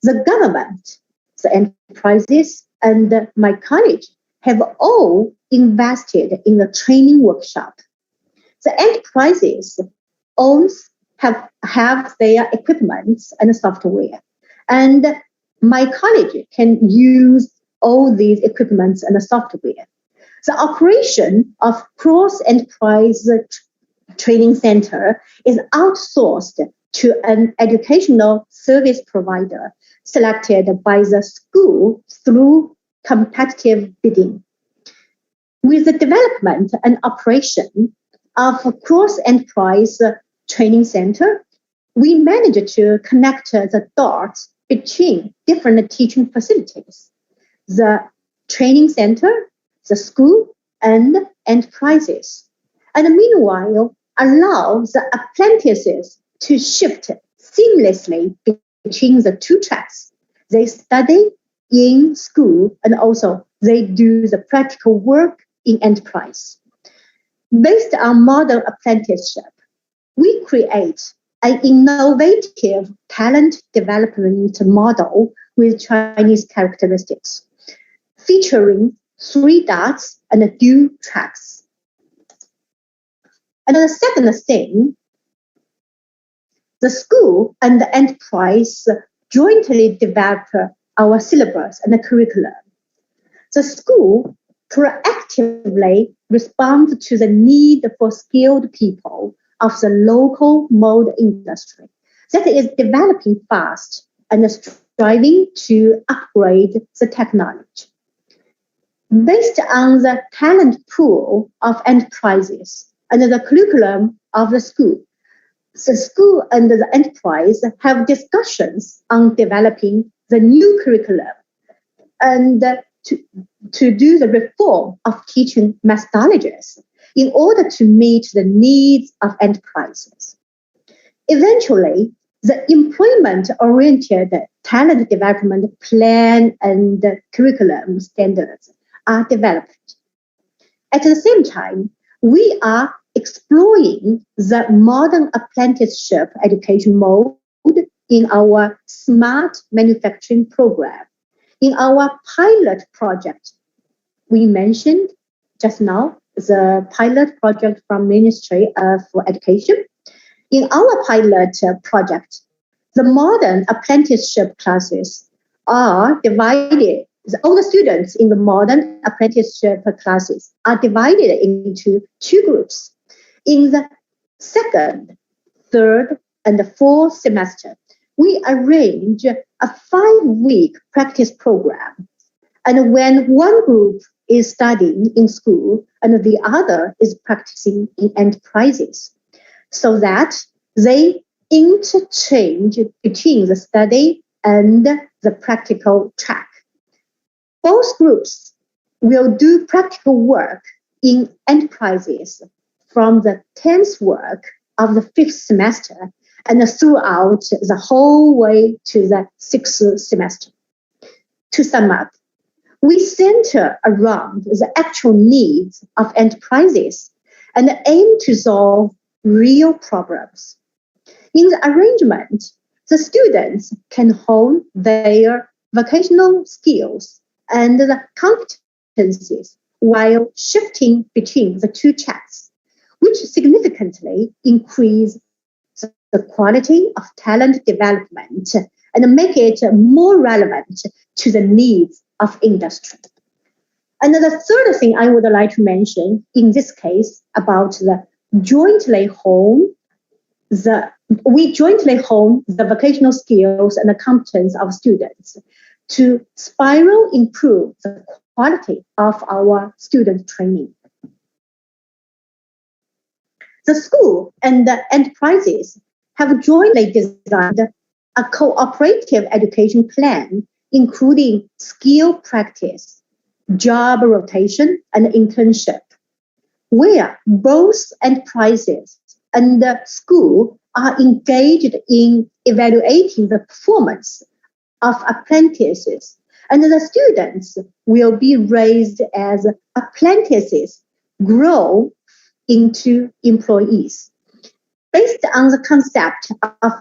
The government, the enterprises, and my college have all invested in the training workshop. The enterprises have their equipment and software, and my college can use all these equipments and software. The operation of cross-enterprise training center is outsourced to an educational service provider selected by the school through competitive bidding. With the development and operation of a cross-enterprise training center, we managed to connect the dots between different teaching facilities, the training center, the school, and enterprises, and meanwhile allow the apprentices to shift seamlessly between the two tracks. They study in school and also they do the practical work in enterprise. Based on modern apprenticeship, we create an innovative talent development model with Chinese characteristics, featuring 3 dots and 2 tracks. And the second thing, the school and the enterprise jointly develop our syllabus and the curriculum. The school proactively responds to the need for skilled people of the local mold industry that is developing fast and striving to upgrade the technology. Based on the talent pool of enterprises and the curriculum of the school and the enterprise have discussions on developing the new curriculum and to do the reform of teaching methodologies in order to meet the needs of enterprises. Eventually, the employment-oriented talent development plan and curriculum standards are developed. At the same time, we are exploring the modern apprenticeship education mode in our smart manufacturing program. In our pilot project, we mentioned just now the pilot project from Ministry of Education. In our pilot project, the modern apprenticeship classes are divided. All the students in the modern apprenticeship classes are divided into 2 groups. In the second, third, and the fourth semester, we arrange a 5-week practice program. And when one group is studying in school and the other is practicing in enterprises, so that they interchange between the study and the practical track. Both groups will do practical work in enterprises from the 10th work of the 5th semester and throughout the whole way to the 6th semester. To sum up, we center around the actual needs of enterprises and aim to solve real problems. In the arrangement, the students can hone their vocational skills and the competencies while shifting between the 2 tracks, which significantly increase the quality of talent development and make it more relevant to the needs of industry. And the third thing I would like to mention in this case about we jointly hone the vocational skills and the competence of students to spiral improve the quality of our student training. The school and the enterprises have jointly designed a cooperative education plan, including skill practice, job rotation, and internship, where both enterprises and the school are engaged in evaluating the performance of apprentices, and the students will be raised as apprentices grow into employees. Based on the concept of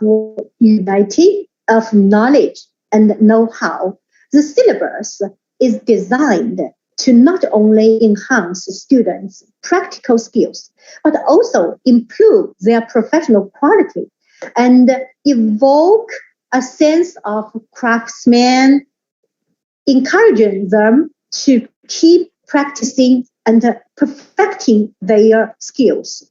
unity of knowledge and know-how, the syllabus is designed to not only enhance students' practical skills, but also improve their professional quality and evoke a sense of craftsmen, encouraging them to keep practicing and perfecting their skills.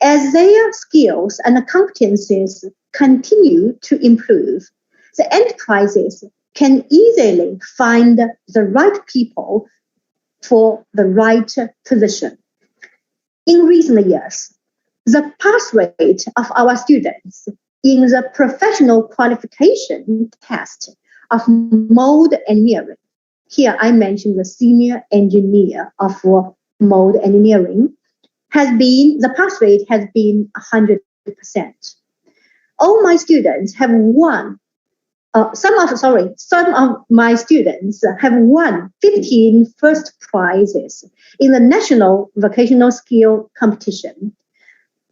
As their skills and competencies continue to improve, the enterprises can easily find the right people for the right position. In recent years, the pass rate of our students in the professional qualification test of mold engineering, here I mentioned the senior engineer of mold engineering, the pass rate has been 100%. All my students have won, some of my students have won 15 first prizes in the national vocational skill competition.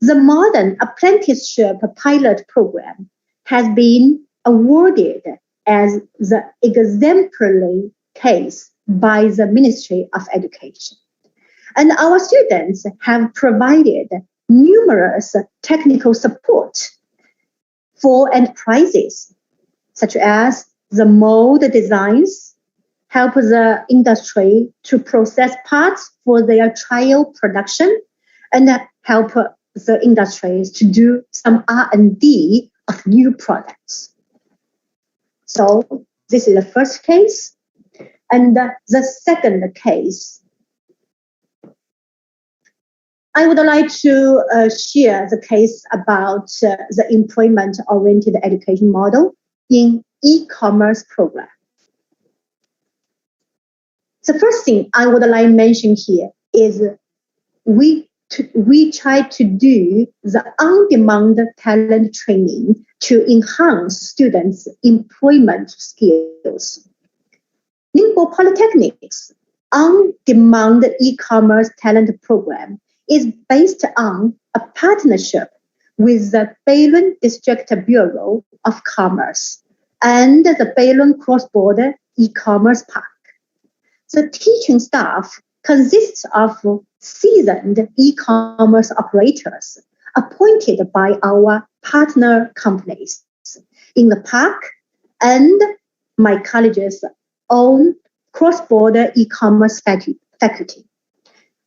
The modern apprenticeship pilot program has been awarded as the exemplary case by the Ministry of Education. And our students have provided numerous technical support for enterprises, such as the mold designs, help the industry to process parts for their trial production, and help the industries to do some R&D of new products. So this is the first case. And the second case, I would like to share the case about the employment-oriented education model in e-commerce program. The first thing I would like to mention here is we try to do the on-demand talent training to enhance students' employment skills. Ningbo Polytechnic's on-demand e-commerce talent program is based on a partnership with the Beilun District Bureau of Commerce and the Beilun Cross-Border E-Commerce Park. The teaching staff consists of seasoned e-commerce operators appointed by our partner companies in the park and my college's own cross-border e-commerce faculty.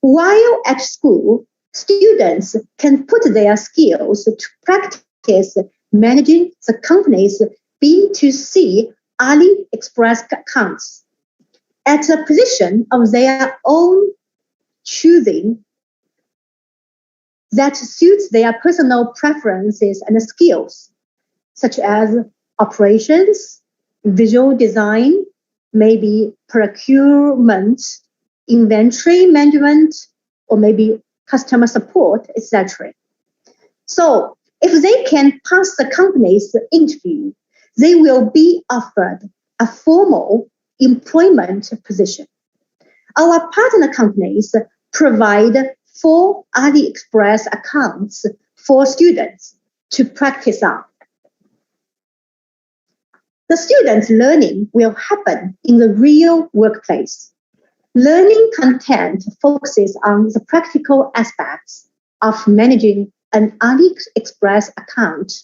While at school, students can put their skills to practice managing the company's B2C AliExpress accounts at a position of their own choosing that suits their personal preferences and skills, such as operations, visual design, maybe procurement, inventory management, or maybe customer support, etc. So if they can pass the company's interview, they will be offered a formal employment position. Our partner companies provide 4 AliExpress accounts for students to practice on. The students' learning will happen in the real workplace. Learning content focuses on the practical aspects of managing an AliExpress account.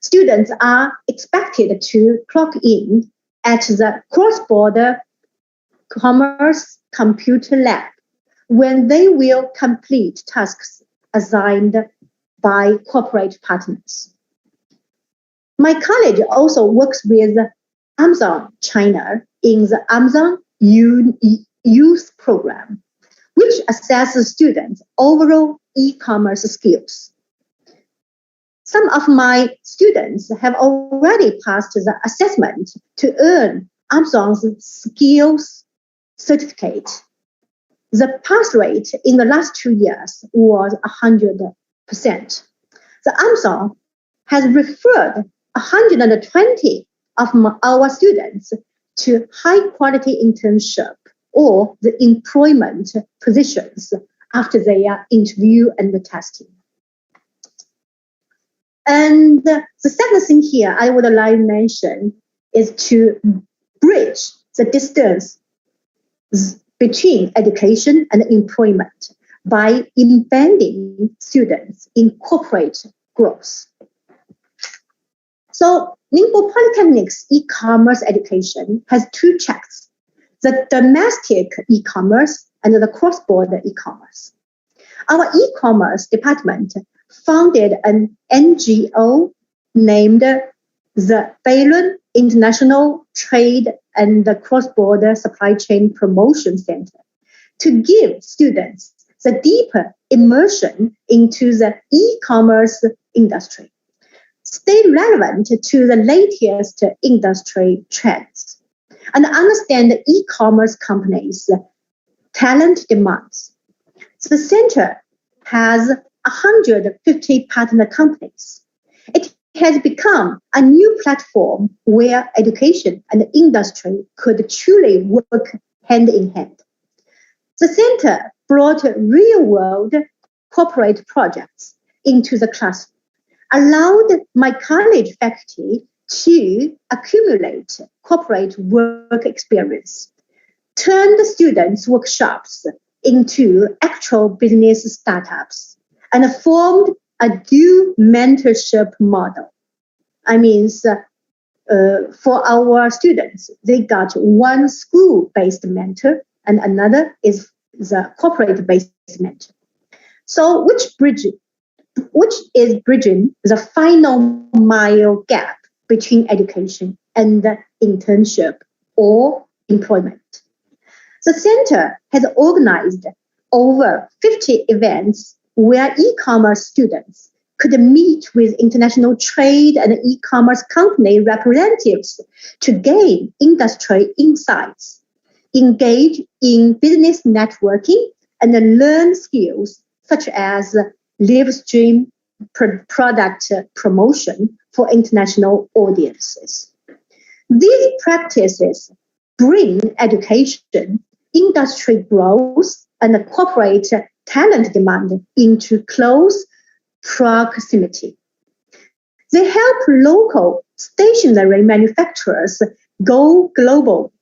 Students are expected to clock in at the cross-border commerce computer lab when they will complete tasks assigned by corporate partners. My college also works with Amazon China in the Amazon Youth Program, which assesses students' overall e-commerce skills. Some of my students have already passed the assessment to earn Amazon's skills certificate. The pass rate in the last 2 years was 100%. The Amazon has referred 120 of our students to high-quality internship or the employment positions after their interview and the testing. And the second thing here I would like to mention is to bridge the distance between education and employment by embedding students in corporate growth. So Ningbo Polytechnic's e-commerce education has 2 tracks: the domestic e-commerce and the cross-border e-commerce. Our e-commerce department founded an NGO named the Beijing International Trade and the Cross-Border Supply Chain Promotion Center to give students the deeper immersion into the e-commerce industry, stay relevant to the latest industry trends, and understand the e-commerce companies' talent demands. The center has 150 partner companies. It has become a new platform where education and industry could truly work hand in hand. The center brought real-world corporate projects into the classroom, allowed my college faculty to accumulate corporate work experience, turned students' workshops into actual business startups, and formed a dual mentorship model. I mean, for our students, they got one school-based mentor and another is the corporate-based mentor. So which is bridging the final mile gap between education and internship or employment. The center has organized over 50 events where e-commerce students could meet with international trade and e-commerce company representatives to gain industry insights, engage in business networking, and learn skills such as live stream product promotion for international audiences. These practices bring education, industry growth, and corporate talent demand into close proximity. They help local stationery manufacturers go global,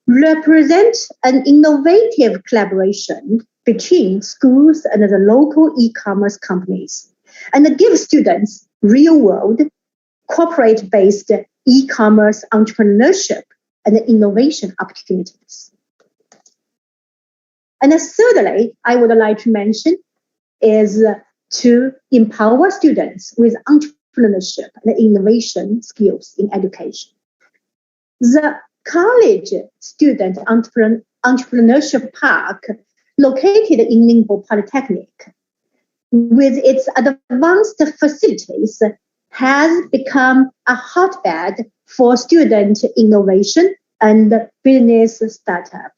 represent an innovative collaboration between schools and the local e-commerce companies, and give students real-world, corporate-based e-commerce entrepreneurship and innovation opportunities. And thirdly, I would like to mention is to empower students with entrepreneurship and innovation skills in education. The College Student Entrepreneurship Park, located in Ningbo Polytechnic, with its advanced facilities, has become a hotbed for student innovation and business startup.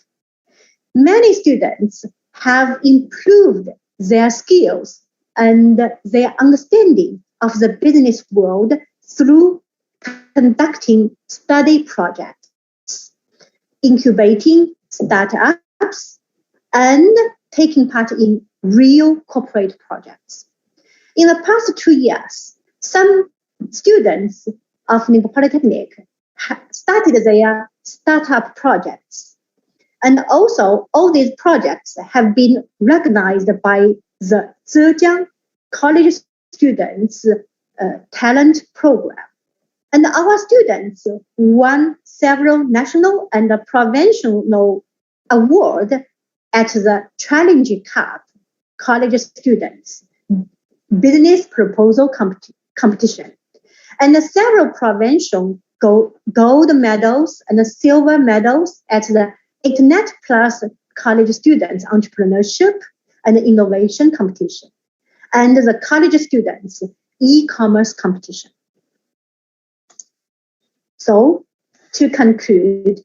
Many students have improved their skills and their understanding of the business world through conducting study projects, incubating startups, and taking part in real corporate projects. In the past 2 years, some students of Ningbo Polytechnic started their startup projects. And also, all these projects have been recognized by the Zhejiang College Students Talent Program. And our students won several national and provincial awards at the Challenge Cup College Students Business Proposal Competition, and several provincial gold medals and silver medals at the Internet Plus College Students Entrepreneurship and Innovation Competition, and the College Students E-Commerce Competition. So, to conclude,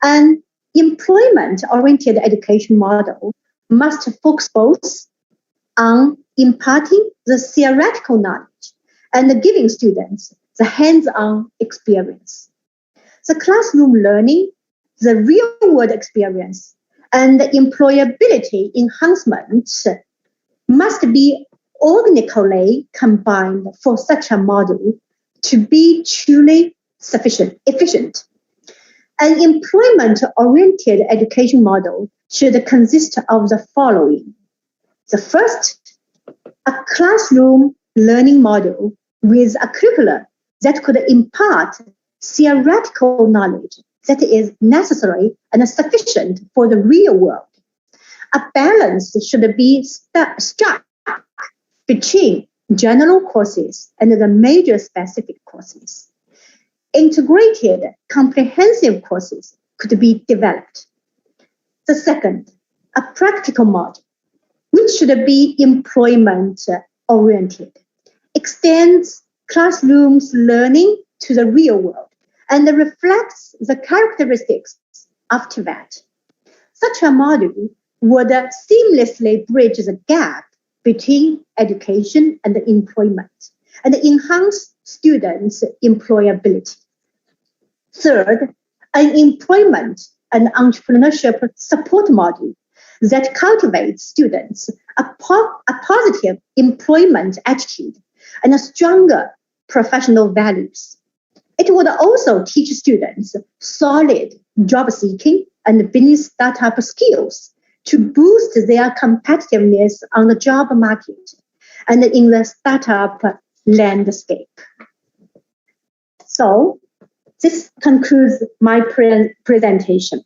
an employment-oriented education model must focus both on imparting the theoretical knowledge and giving students the hands-on experience. The classroom learning, the real-world experience, and the employability enhancement must be organically combined for such a model to be truly efficient. An employment-oriented education model should consist of the following. The first, a classroom learning model with a curriculum that could impart theoretical knowledge that is necessary and sufficient for the real world. A balance should be struck between general courses and the major specific courses. integrated, comprehensive courses could be developed. The second, a practical model, which should be employment-oriented, extends classrooms learning to the real world and reflects the characteristics of TVET. Such a model would seamlessly bridge the gap between education and employment and enhance students' employability. Third, an employment and entrepreneurship support model that cultivates students a positive employment attitude and a stronger professional values. It would also teach students solid job seeking and business startup skills to boost their competitiveness on the job market and in the startup landscape. So, this concludes my presentation.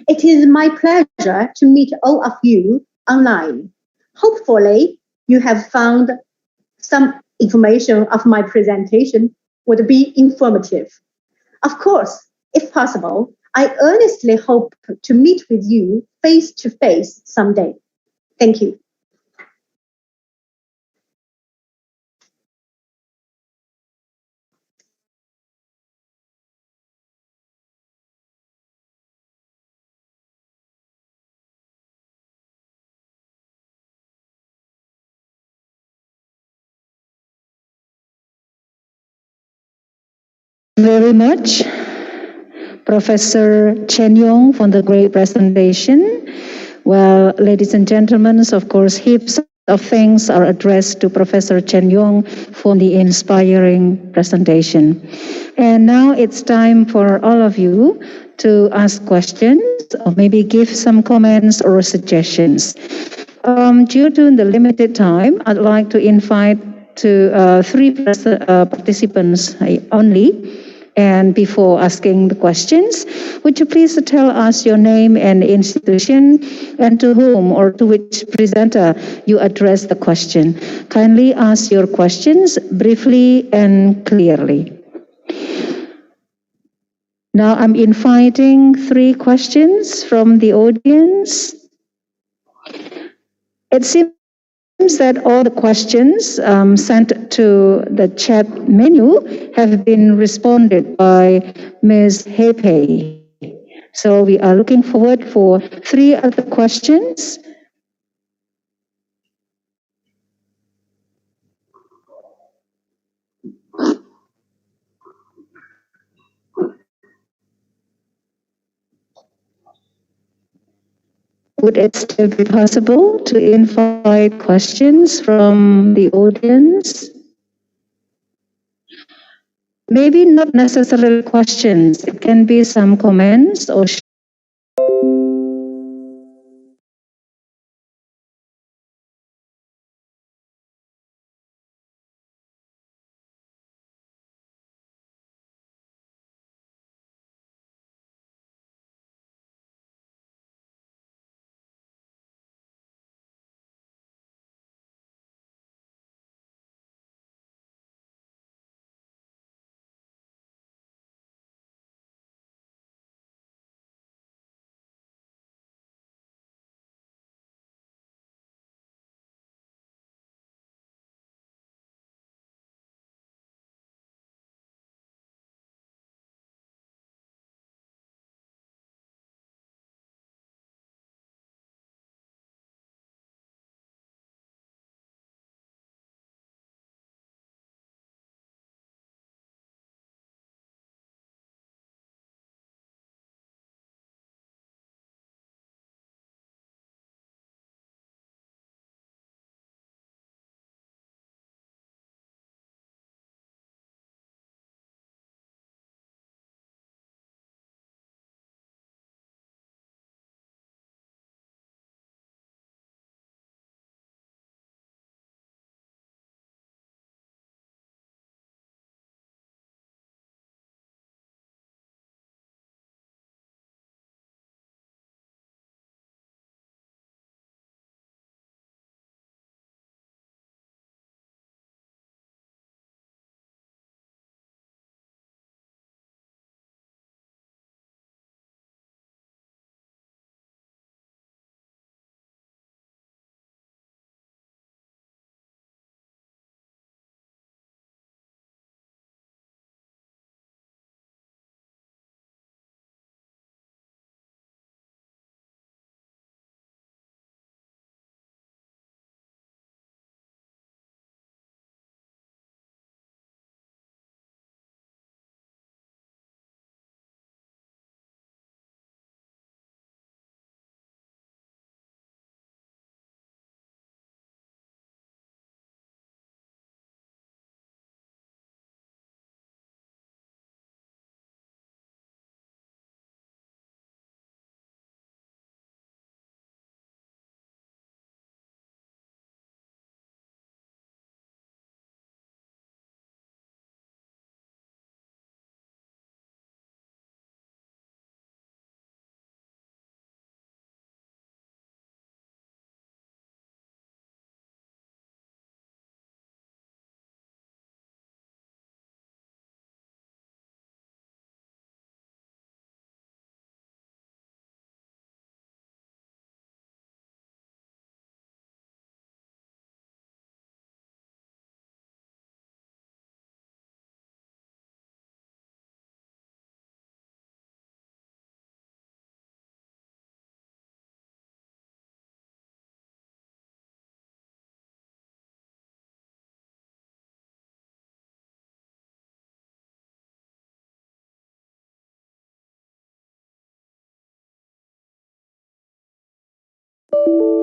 It is my pleasure to meet all of you online. Hopefully, you have found some information of my presentation would be informative. Of course, if possible, I earnestly hope to meet with you face to face someday. Thank you. Very much, Professor Chen Yong, for the great presentation. Well, ladies and gentlemen, of course, heaps of thanks are addressed to Professor Chen Yong for the inspiring presentation. And now it's time for all of you to ask questions or maybe give some comments or suggestions. Due to the limited time, I'd like to invite to three participants only. And before asking the questions, would you please tell us your name and institution and to whom or to which presenter you address the question? Kindly ask your questions briefly and clearly. Now I'm inviting three questions from the audience. It seems that all the questions sent to the chat menu have been responded by Ms. Hepei. So we are looking forward for three other questions. Would it still be possible to invite questions from the audience? Maybe not necessarily questions. It can be some comments or you.